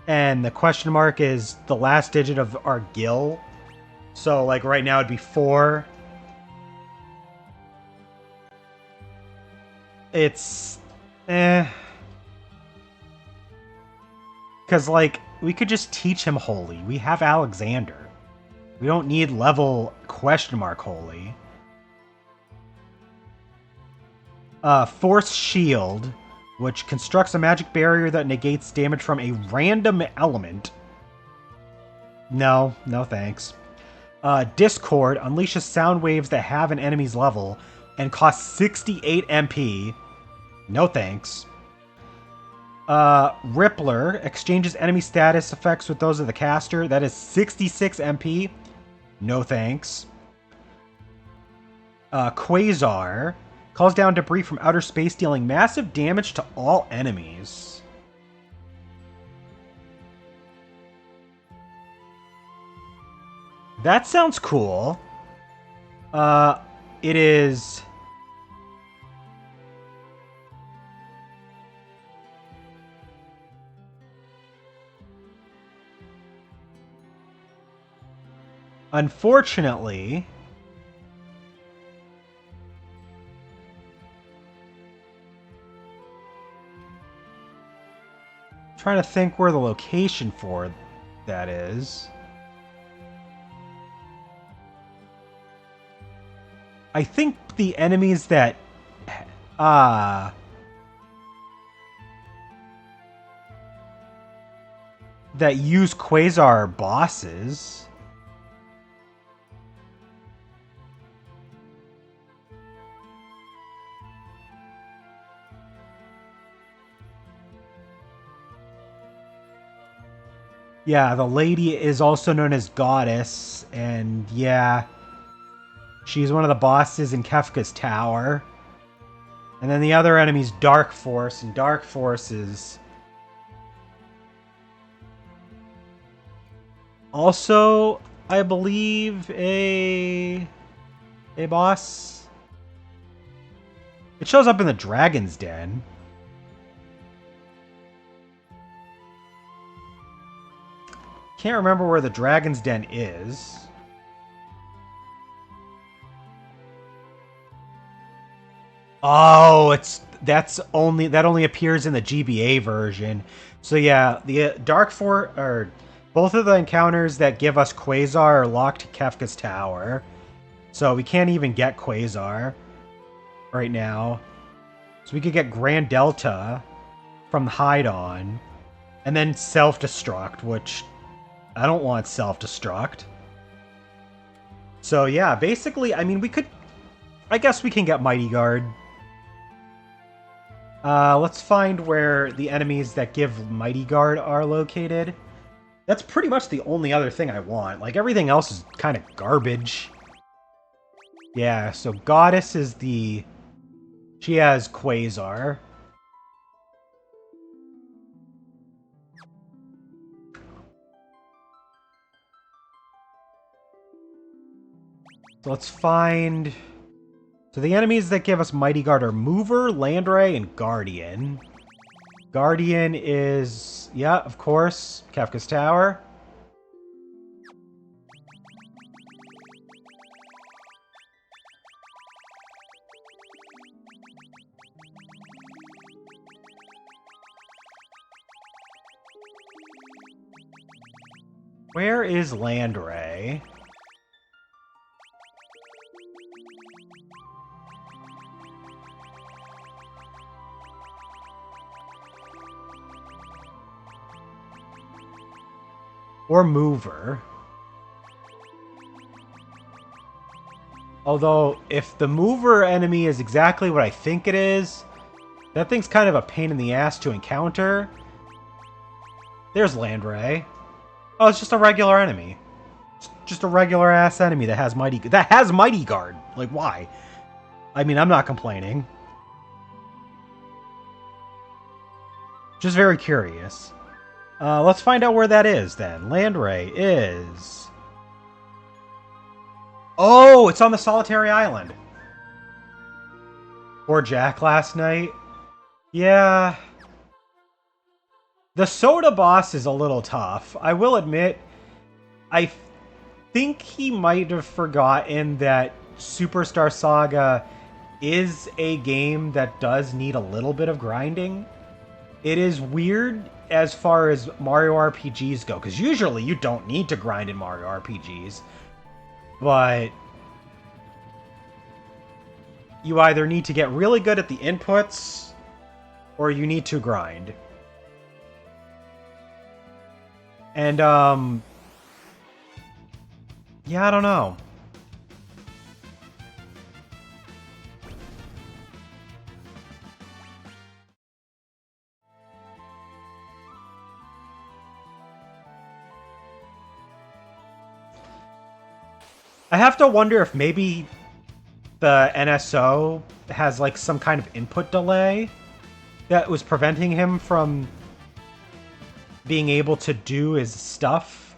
And the question mark is the last digit of our Gil. So, like, right now it'd be 4. It's... Because, like, we could just teach him Holy. We have Alexander. We don't need level question mark Holy. Force Shield, which constructs a magic barrier that negates damage from a random element. No thanks. Discord unleashes sound waves that have an enemy's level and costs 68 MP. No thanks. Rippler exchanges enemy status effects with those of the caster. That is 66 MP. No thanks. Quasar calls down debris from outer space, dealing massive damage to all enemies. That sounds cool. It is... unfortunately... trying to think where the location for that is. I think the enemies that that use Quasar are bosses. Yeah, the lady is also known as Goddess, and yeah, She's one of the bosses in Kefka's Tower. And then the other enemy's Dark Force, and Dark Force is also, I believe, a boss. It shows up in the Dragon's Den. Can't remember where the Dragon's Den is. Oh, that only appears in the GBA version. So yeah, the Dark Force, or both of the encounters that give us Quasar are locked to Kefka's Tower. So we can't even get Quasar right now. So we could get Grand Delta from Hide-On, and then Self-Destruct, which I don't want Self-Destruct. So yeah, basically, I mean, I guess we can get Mighty Guard. Let's find where the enemies that give Mighty Guard are located. That's pretty much the only other thing I want. Like, everything else is kind of garbage. Yeah, so Goddess is she has Quasar. So let's find... So the enemies that give us Mighty Guard are Mover, Landray, and Guardian. Guardian is... yeah, of course, Kefka's Tower. Where is Landray? Or Mover. Although, if the Mover enemy is exactly what I think it is, that thing's kind of a pain in the ass to encounter. There's Landray. Oh, it's just a regular enemy. It's just a regular ass enemy that has Mighty Guard. Like, why? I mean, I'm not complaining. Just very curious. Let's find out where that is, then. Landray is... oh, it's on the Solitary Island. Or Jack last night. Yeah. The Soda boss is a little tough. I will admit, I think he might have forgotten that Superstar Saga is a game that does need a little bit of grinding. It is weird as far as Mario RPGs go, because usually you don't need to grind in Mario RPGs, but you either need to get really good at the inputs, or you need to grind. And, yeah, I don't know. I have to wonder if maybe the NSO has, like, some kind of input delay that was preventing him from being able to do his stuff.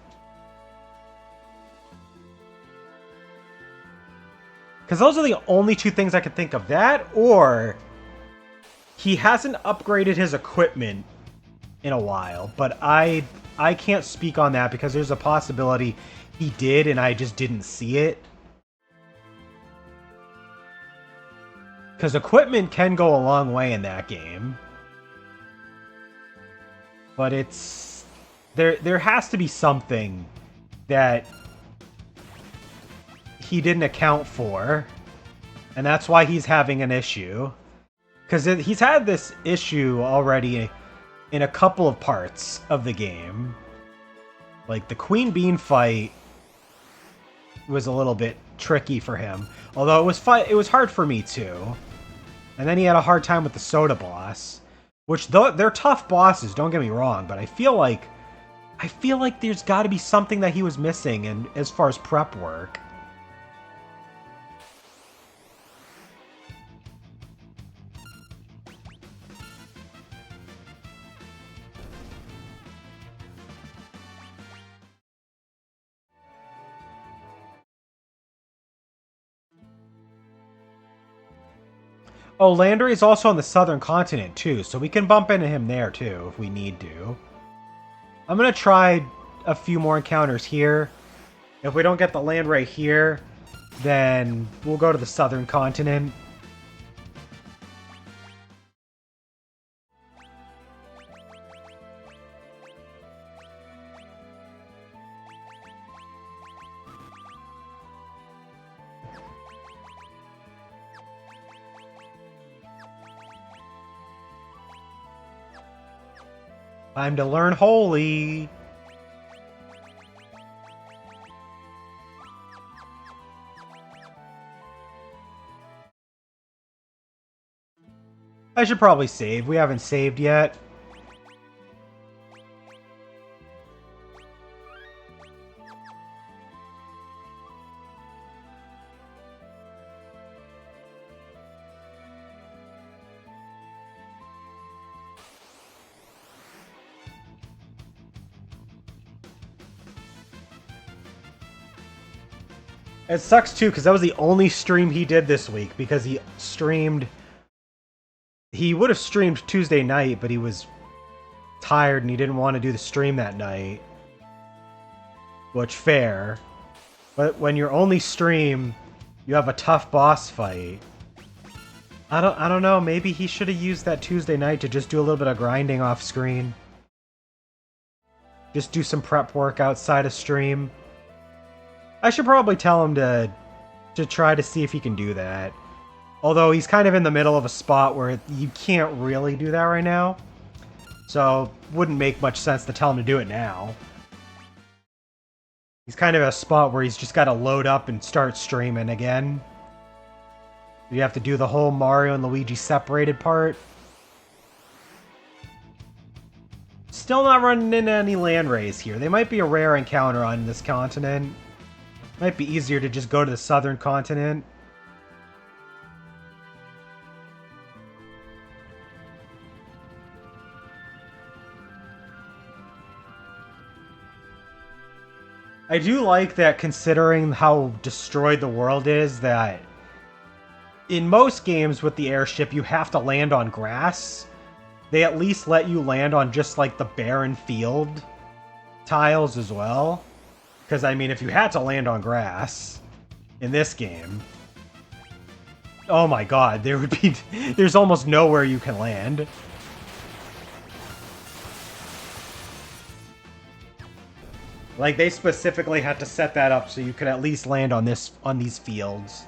Because those are the only two things I could think of. That, or he hasn't upgraded his equipment in a while. But I can't speak on that because there's a possibility he did and I just didn't see it. Because equipment can go a long way in that game. But it's... There has to be something that he didn't account for. And that's why he's having an issue. Because he's had this issue already in a couple of parts of the game. Like, the Queen Bean fight was a little bit tricky for him. Although it was hard for me too. And then he had a hard time with the Soda boss. Which, they're tough bosses, don't get me wrong, but I feel like there's got to be something that he was missing as far as prep work. Oh, Landry is also on the southern continent, too, so we can bump into him there, too, if we need to. I'm going to try a few more encounters here. If we don't get the land right here, then we'll go to the southern continent. Time to learn Holy. I should probably save. We haven't saved yet. It sucks too, because that was the only stream he did this week, because he streamed... He would have streamed Tuesday night, but he was tired and he didn't want to do the stream that night. Which, fair. But when your only stream, you have a tough boss fight. I don't know, maybe he should have used that Tuesday night to just do a little bit of grinding off screen. Just do some prep work outside of stream. I should probably tell him to try to see if he can do that. Although he's kind of in the middle of a spot where you can't really do that right now. So, wouldn't make much sense to tell him to do it now. He's kind of at a spot where he's just got to load up and start streaming again. You have to do the whole Mario and Luigi separated part. Still not running into any land rays here. They might be a rare encounter on this continent. Might be easier to just go to the southern continent. I do like that, considering how destroyed the world is, that in most games with the airship you have to land on grass. They at least let you land on just like the barren field tiles as well. Because, I mean, if you had to land on grass in this game, oh my god, there's almost nowhere you can land. Like, they specifically had to set that up so you could at least land on these fields.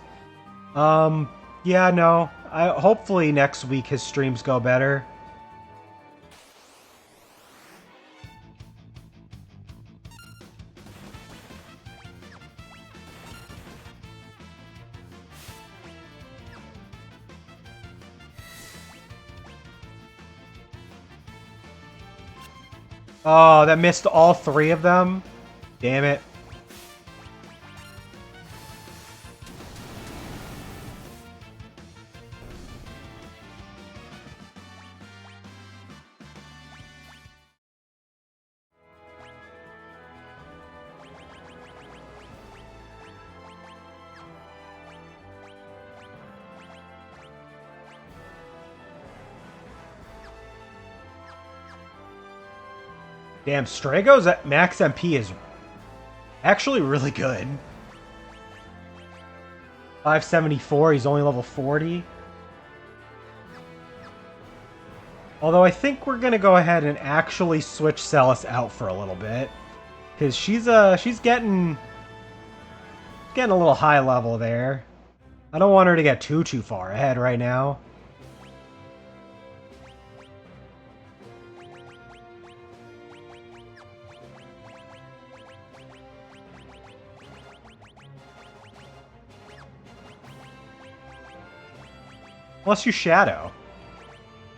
Yeah, no. Hopefully next week his streams go better. Oh, that missed all three of them? Damn it. Damn, Strago's at max MP is actually really good. 574, he's only level 40. Although I think we're gonna go ahead and actually switch Celis out for a little bit. Because she's getting a little high level there. I don't want her to get too far ahead right now. Unless you Shadow.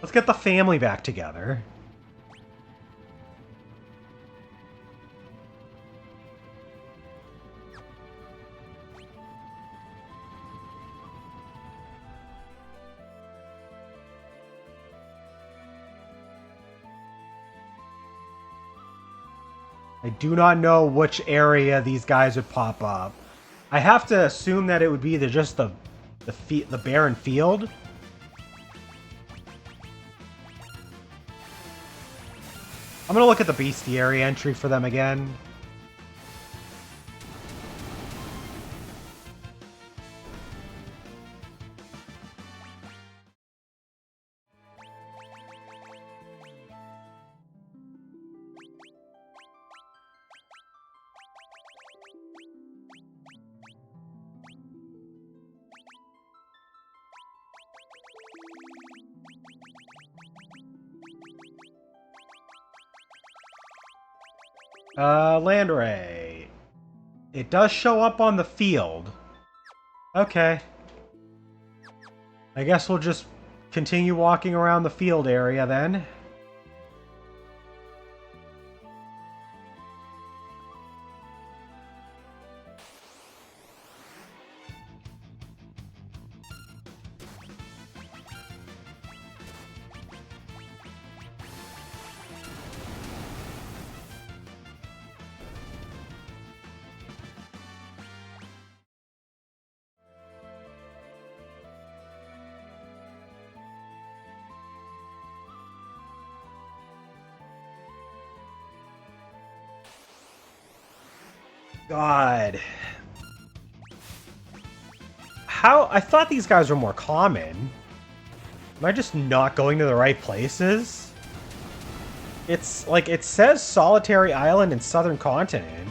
Let's get the family back together. I do not know which area these guys would pop up. I have to assume that it would be just the barren field. I'm gonna look at the bestiary entry for them again. Land ray. It does show up on the field. Okay. I guess we'll just continue walking around the field area then. God. How? I thought these guys were more common. Am I just not going to the right places? It's like, it says Solitary Island and Southern Continent.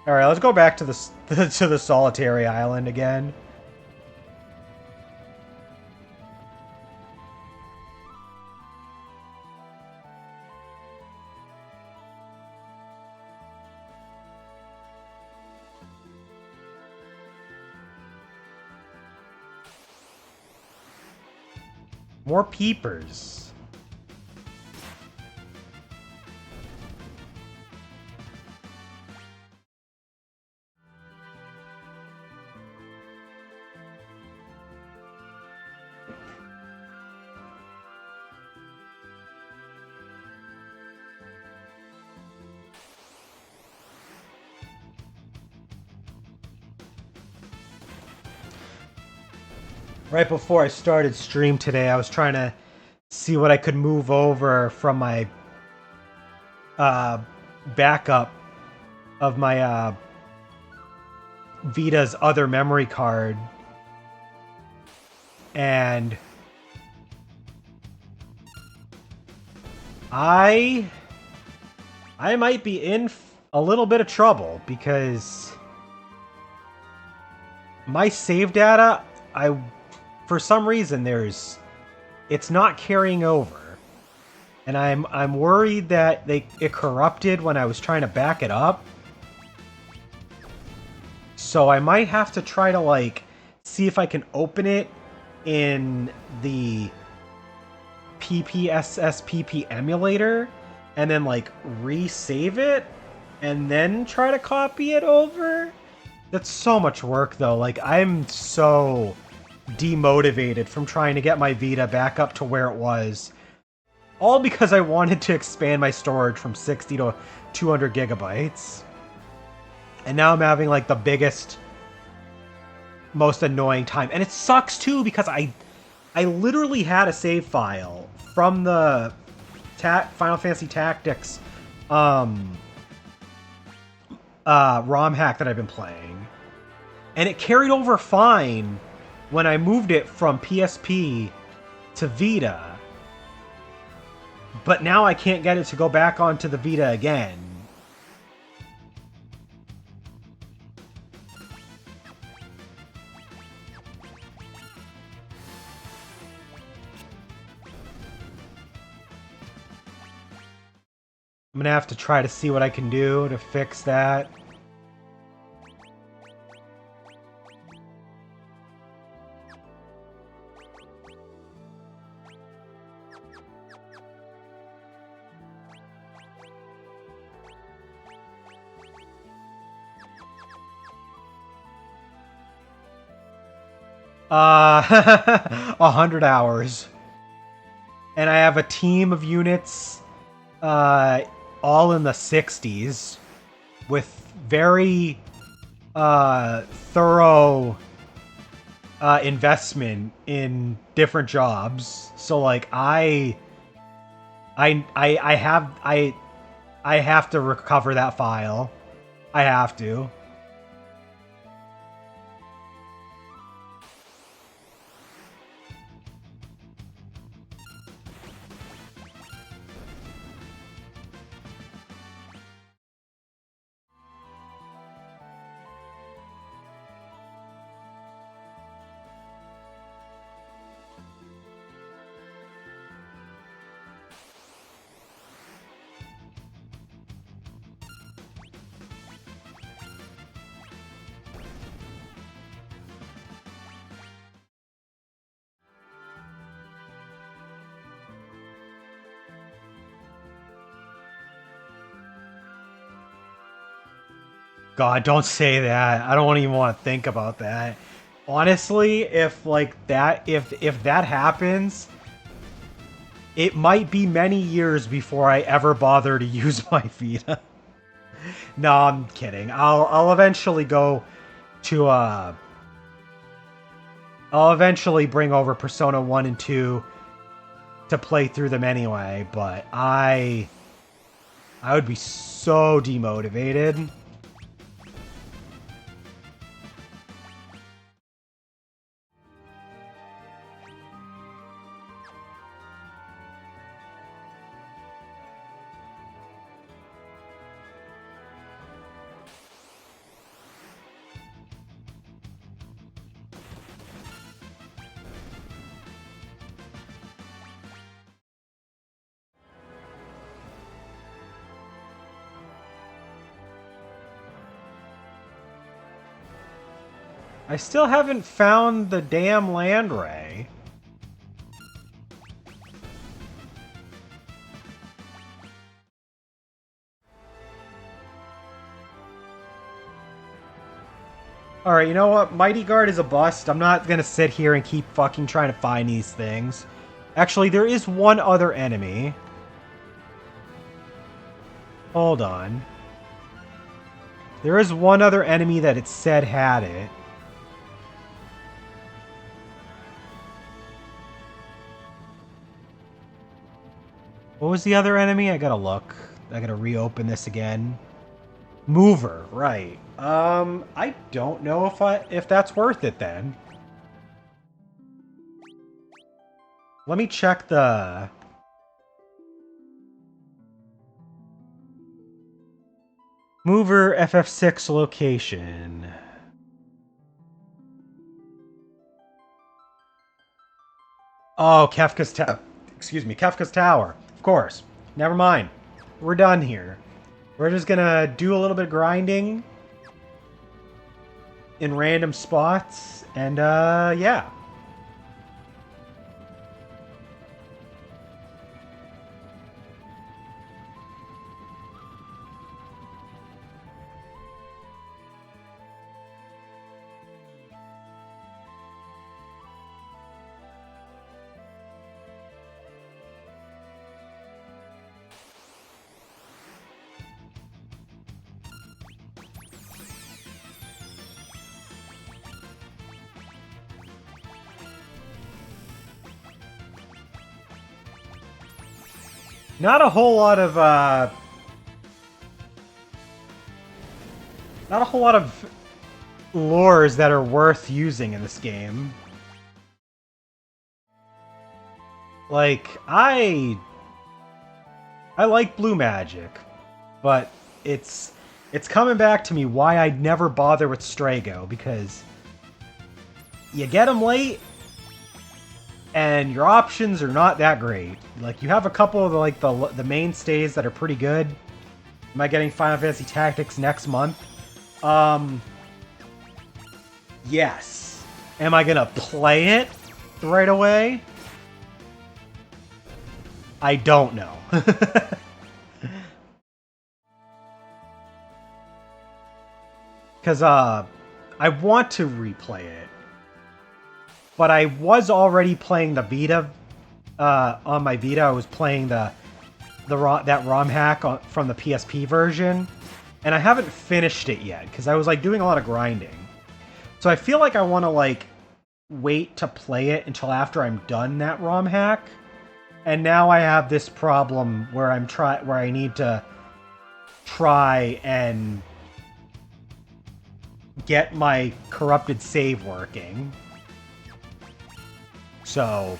Alright, let's go back to the to the Solitary Island again. More peepers. Right before I started stream today, I was trying to see what I could move over from my backup of my Vita's other memory card. And I might be in a little bit of trouble because my save data, for some reason it's not carrying over. And I'm worried that it corrupted when I was trying to back it up. So I might have to try to like see if I can open it in the PPSSPP emulator and then like resave it and then try to copy it over. That's so much work though. Like I'm so demotivated from trying to get my Vita back up to where it was. All because I wanted to expand my storage from 60 to 200 gigabytes. And now I'm having like the biggest, most annoying time. And it sucks too because I literally had a save file from the Final Fantasy Tactics ROM hack that I've been playing. And it carried over fine when I moved it from PSP to Vita. But now I can't get it to go back onto the Vita again. I'm gonna have to try to see what I can do to fix that. Uh, 100 hours. And I have a team of units, all in the 60s, with very, thorough investment in different jobs. So like I have to recover that file. I have to. God, don't say that. I don't even want to think about that. Honestly, if like that, if that happens, it might be many years before I ever bother to use my Vita. No, I'm kidding. I'll eventually go to I'll eventually bring over Persona 1 and 2 to play through them anyway, but I would be so demotivated. I still haven't found the damn land ray. Alright, you know what? Mighty Guard is a bust. I'm not gonna sit here and keep fucking trying to find these things. Actually, there is one other enemy. Hold on. There is one other enemy that it said had it. What was the other enemy? I gotta look. I gotta reopen this again. Mover, right. I don't know if that's worth it then. Let me check the... Mover FF6 location. Oh, Kefka's Tower. Excuse me, Kefka's Tower. Of course. Never mind. We're done here. We're just gonna do a little bit of grinding in random spots, and yeah. Not a whole lot of not a whole lot of lures that are worth using in this game. Like, I like blue magic, but it's coming back to me why I'd never bother with Strago, because you get them late and your options are not that great. Like, you have a couple of the mainstays that are pretty good. Am I getting Final Fantasy Tactics next month? Yes. Am I gonna play it right away? I don't know. Because, I want to replay it. But I was already playing the Vita, on my Vita. I was playing that ROM hack from the PSP version. And I haven't finished it yet, because I was, like, doing a lot of grinding. So I feel like I want to, like, wait to play it until after I'm done that ROM hack. And now I have this problem where where I need to try and get my corrupted save working. So,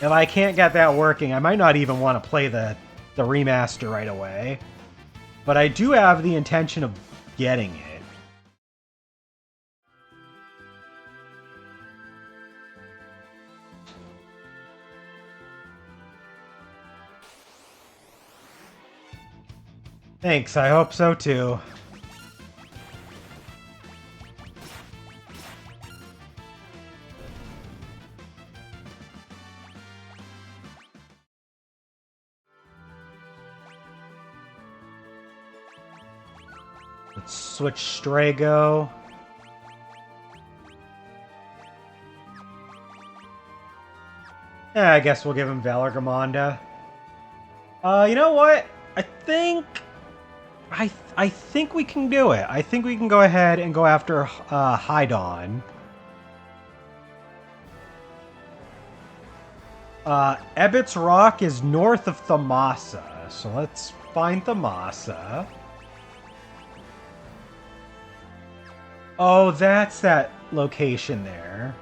if I can't get that working, I might not even want to play the remaster right away. But I do have the intention of getting it. Thanks, I hope so too. Let's switch Strago. Yeah, I guess we'll give him Valorgamonda. You know what? I think we can do it. I think we can go ahead and go after Hydon. Ebbets Rock is north of Thamasa, so let's find Thamasa. Oh, that's that location there.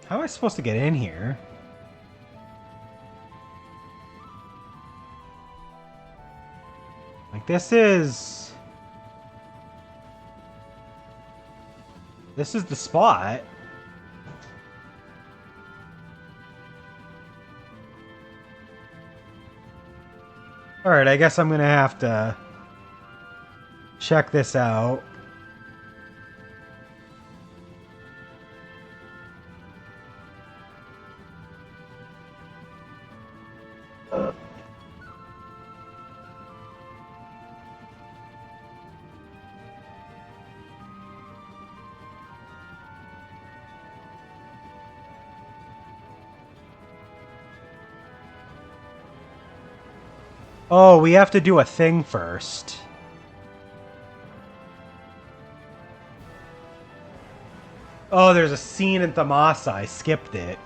How am I supposed to get in here? Like, this is the spot. Alright, I guess I'm gonna have to check this out. Oh, we have to do a thing first. Oh, there's a scene in Thamasa. I skipped it.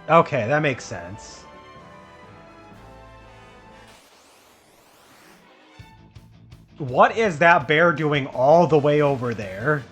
Okay, that makes sense. What is that bear doing all the way over there?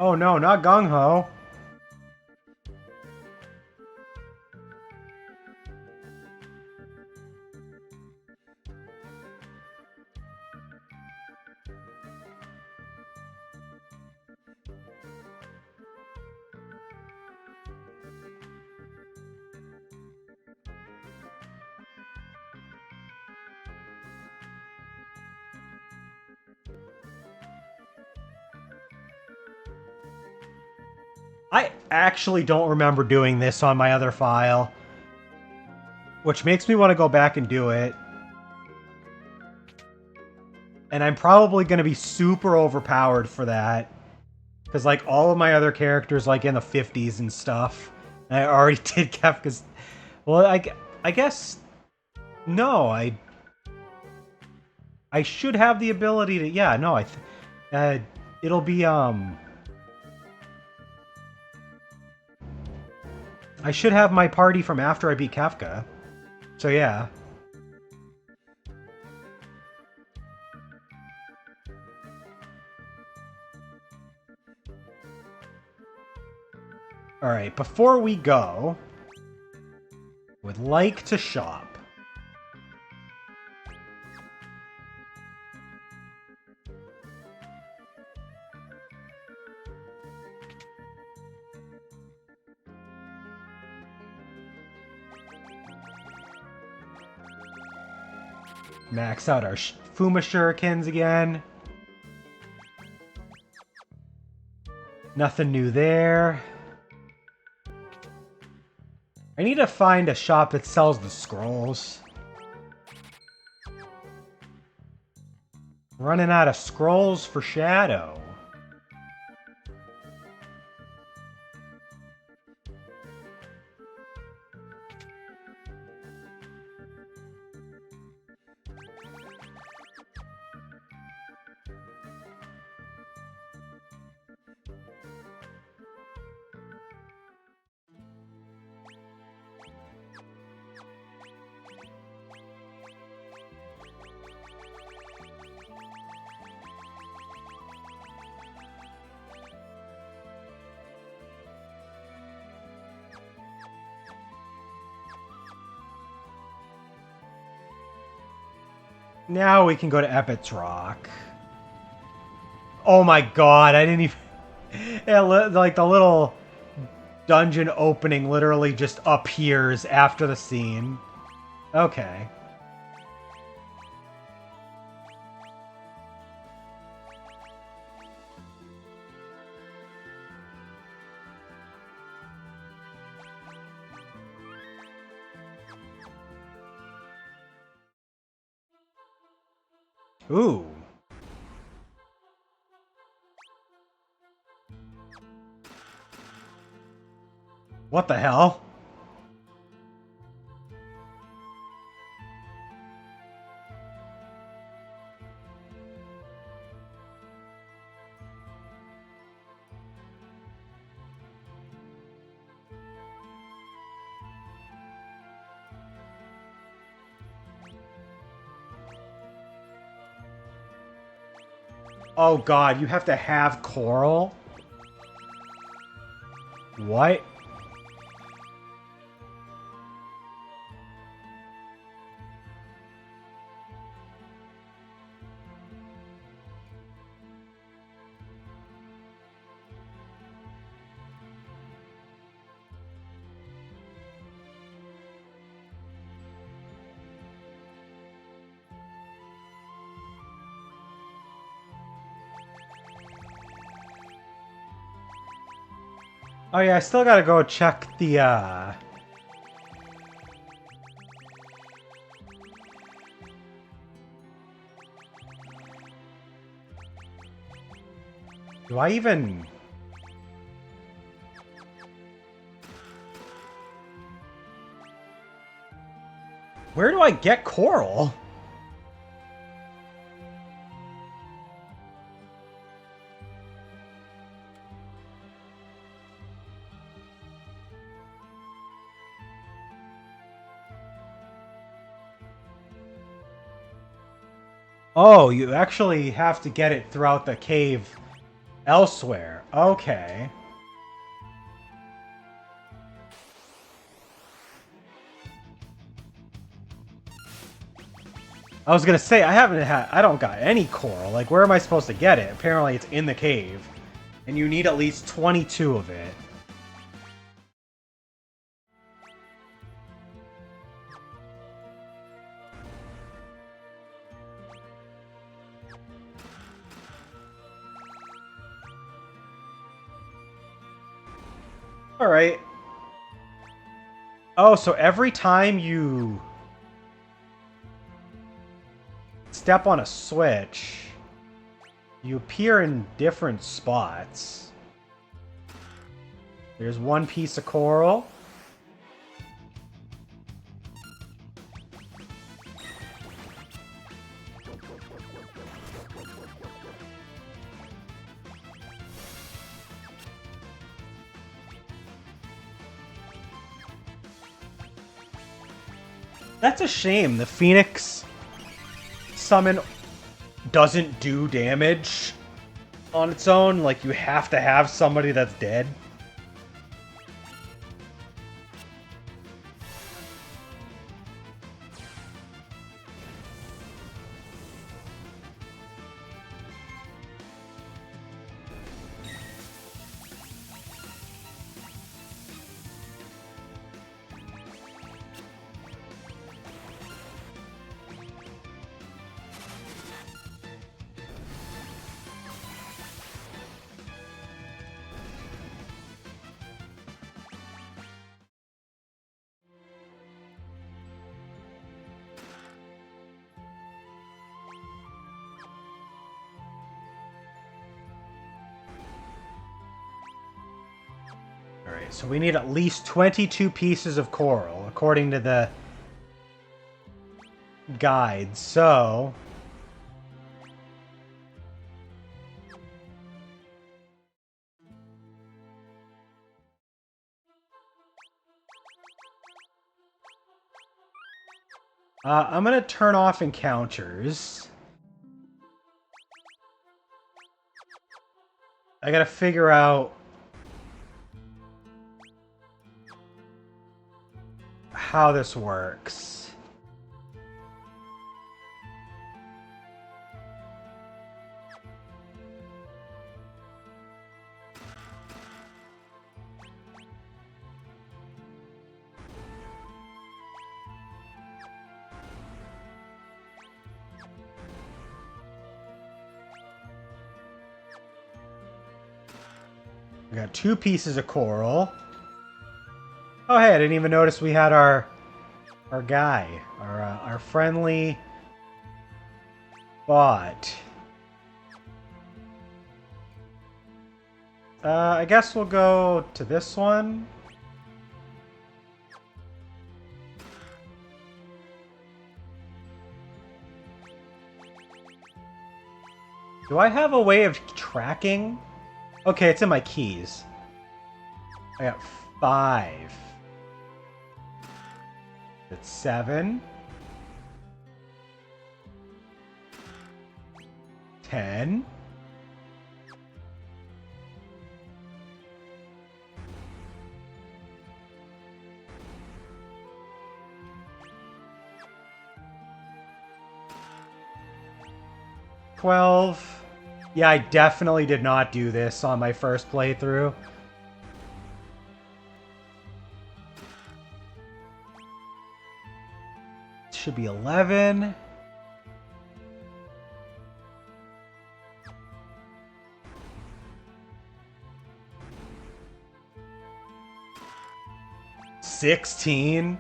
Oh no, not Gung Ho. I actually don't remember doing this on my other file, which makes me want to go back and do it. And I'm probably going to be super overpowered for that. Because, like, all of my other characters, like, in the 50s and stuff. And I already did Kefka's... Well, I guess... No, I should have the ability to... Yeah, no, it'll be, I should have my party from after I beat Kefka. So, yeah. Alright, before we go... Would like to shop. Max out our Fuma Shurikens again. Nothing new there. I need to find a shop that sells the scrolls. Running out of scrolls for Shadow. Now we can go to Epit's Rock. Oh my god, I didn't even... Yeah, like the little dungeon opening literally just appears after the scene. Okay. Ooh. What the hell? Oh god, you have to have coral? What? Oh yeah, I still gotta go check the, Do I even... Where do I get coral? Oh, you actually have to get it throughout the cave elsewhere. Okay. I was gonna say, I don't got any coral. Like, where am I supposed to get it? Apparently it's in the cave. And you need at least 22 of it. Alright. Oh, so every time you step on a switch, you appear in different spots. There's one piece of coral. That's a shame. The Phoenix summon doesn't do damage on its own. Like, you have to have somebody that's dead. Alright, so we need at least 22 pieces of coral, according to the guide. So I'm going to turn off encounters. I got to figure out how this works. We got 2 pieces of coral. Oh hey, I didn't even notice we had our guy, our friendly bot. I guess we'll go to this one. Do I have a way of tracking? Okay, it's in my keys. I got 5. That's 7. 10. $12. Yeah, I definitely did not do this on my first playthrough. It should be 11. $16.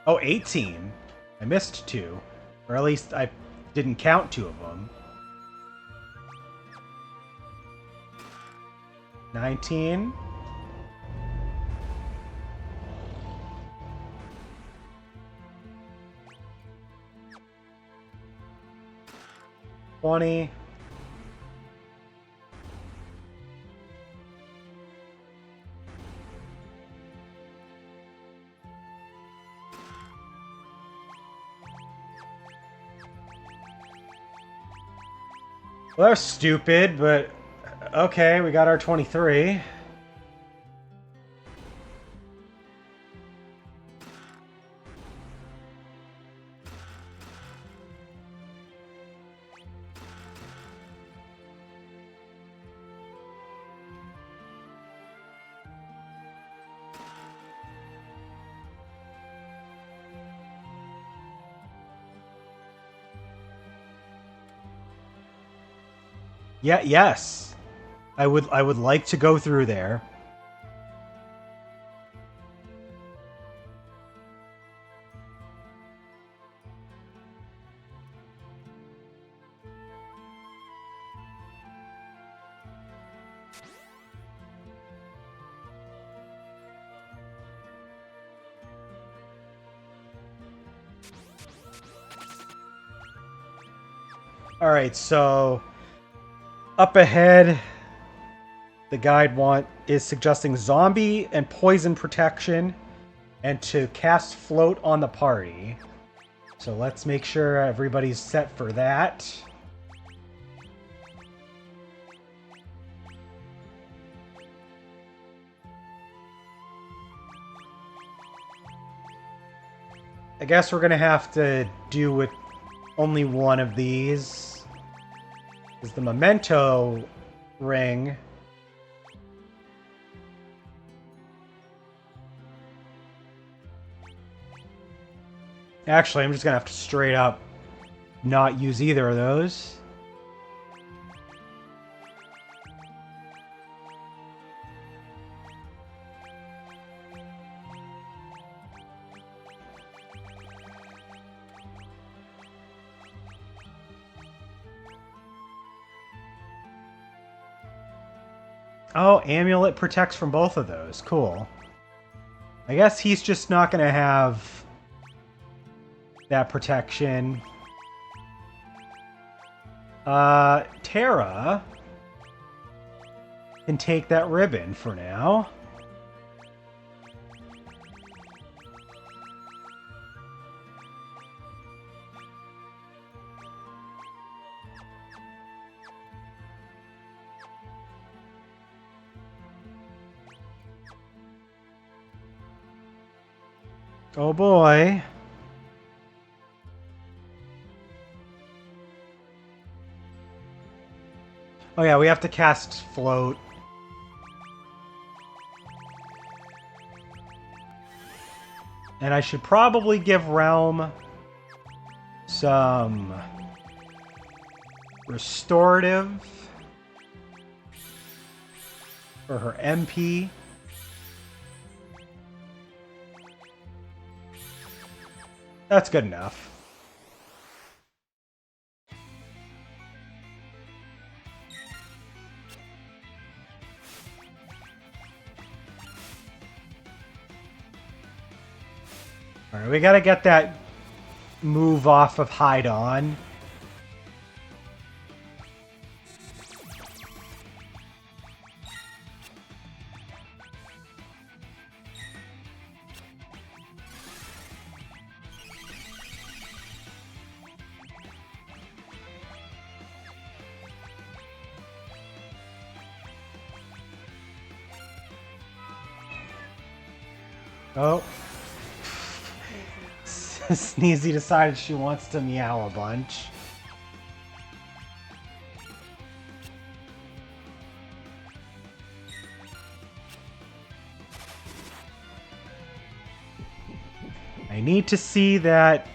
Oh, 18. I missed 2. Or at least I didn't count 2 of them. 19. $20. Well, that was stupid, but okay, we got our 23. Yeah, yes. I would like to go through there. Alright, so up ahead, the guide is suggesting zombie and poison protection and to cast float on the party. So let's make sure everybody's set for that. I guess we're gonna have to do with only one of these. Is the memento ring. Actually, I'm just gonna have to straight up not use either of those. Oh, amulet protects from both of those. Cool. I guess he's just not gonna have that protection. Terra can take that ribbon for now. Oh boy. Oh yeah, we have to cast float. And I should probably give Realm some restorative for her MP. That's good enough. Alright, we gotta get that move off of Hide On. Oh. Sneezy decided she wants to meow a bunch. I need to see that...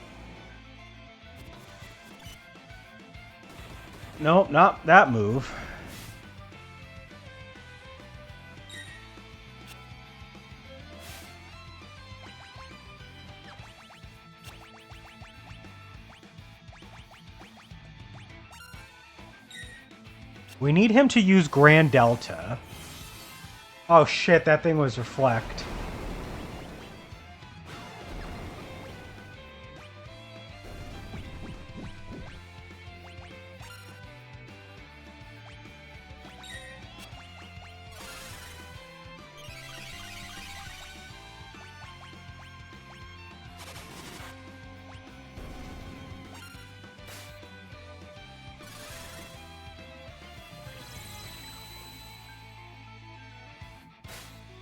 Nope, not that move. We need him to use Grand Delta. Oh shit, that thing was Reflect.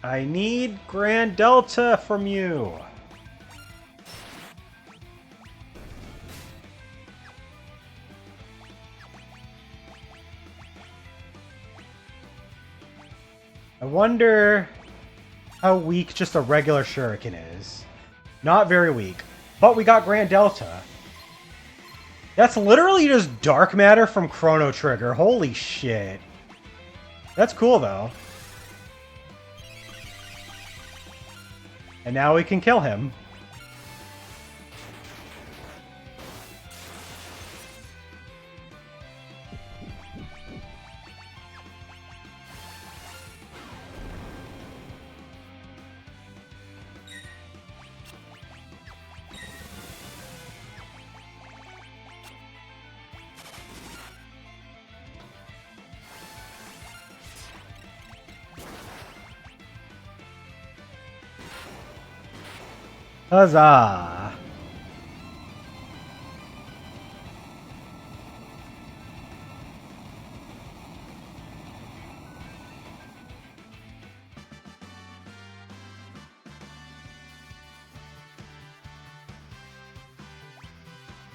I need Grand Delta from you. I wonder how weak just a regular Shuriken is. Not very weak. But we got Grand Delta. That's literally just dark matter from Chrono Trigger. Holy shit. That's cool though. And now we can kill him. Huzzah!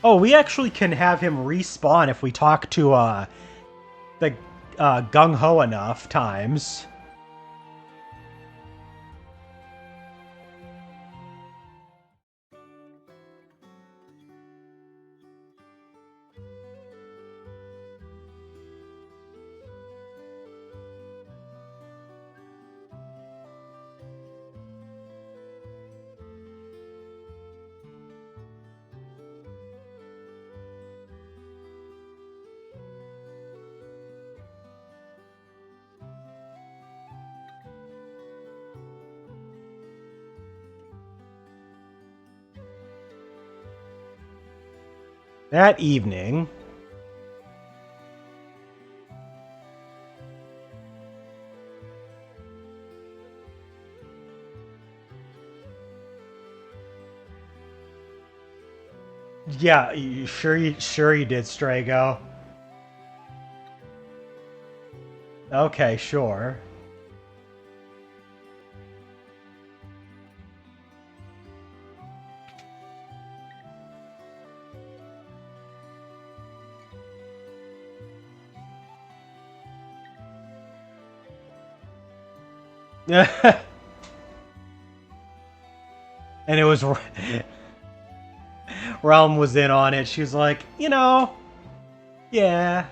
Oh, we actually can have him respawn if we talk to the Gung Ho enough times. That evening, yeah, sure you did, Strago. Okay, sure. And it was Realm was in on it. She was like, yeah.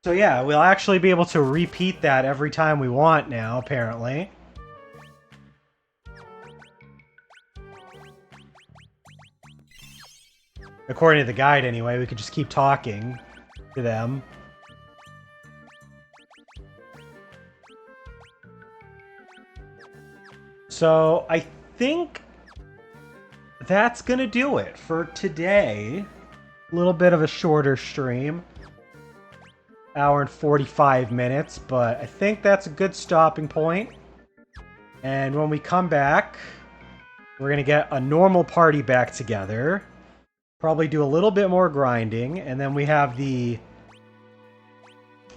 So yeah, we'll actually be able to repeat that every time we want now, apparently. According to the guide, anyway, we could just keep talking to them. So, I think that's gonna do it for today. A little bit of a shorter stream. Hour and 45 minutes, but I think that's a good stopping point. And when we come back, we're gonna get a normal party back together. Probably do a little bit more grinding, and then we have the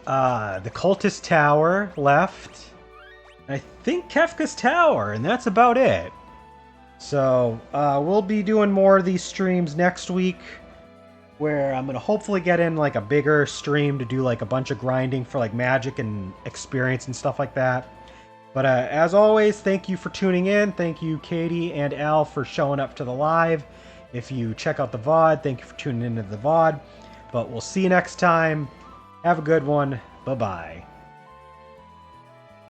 Cultist Tower left. I think Kefka's Tower, and that's about it. So, we'll be doing more of these streams next week, where I'm going to hopefully get in, like, a bigger stream to do, like, a bunch of grinding for, like, magic and experience and stuff like that. But, as always, thank you for tuning in. Thank you, Katie and Al, for showing up to the live. If you check out the VOD, thank you for tuning into the VOD. But we'll see you next time. Have a good one. Bye-bye.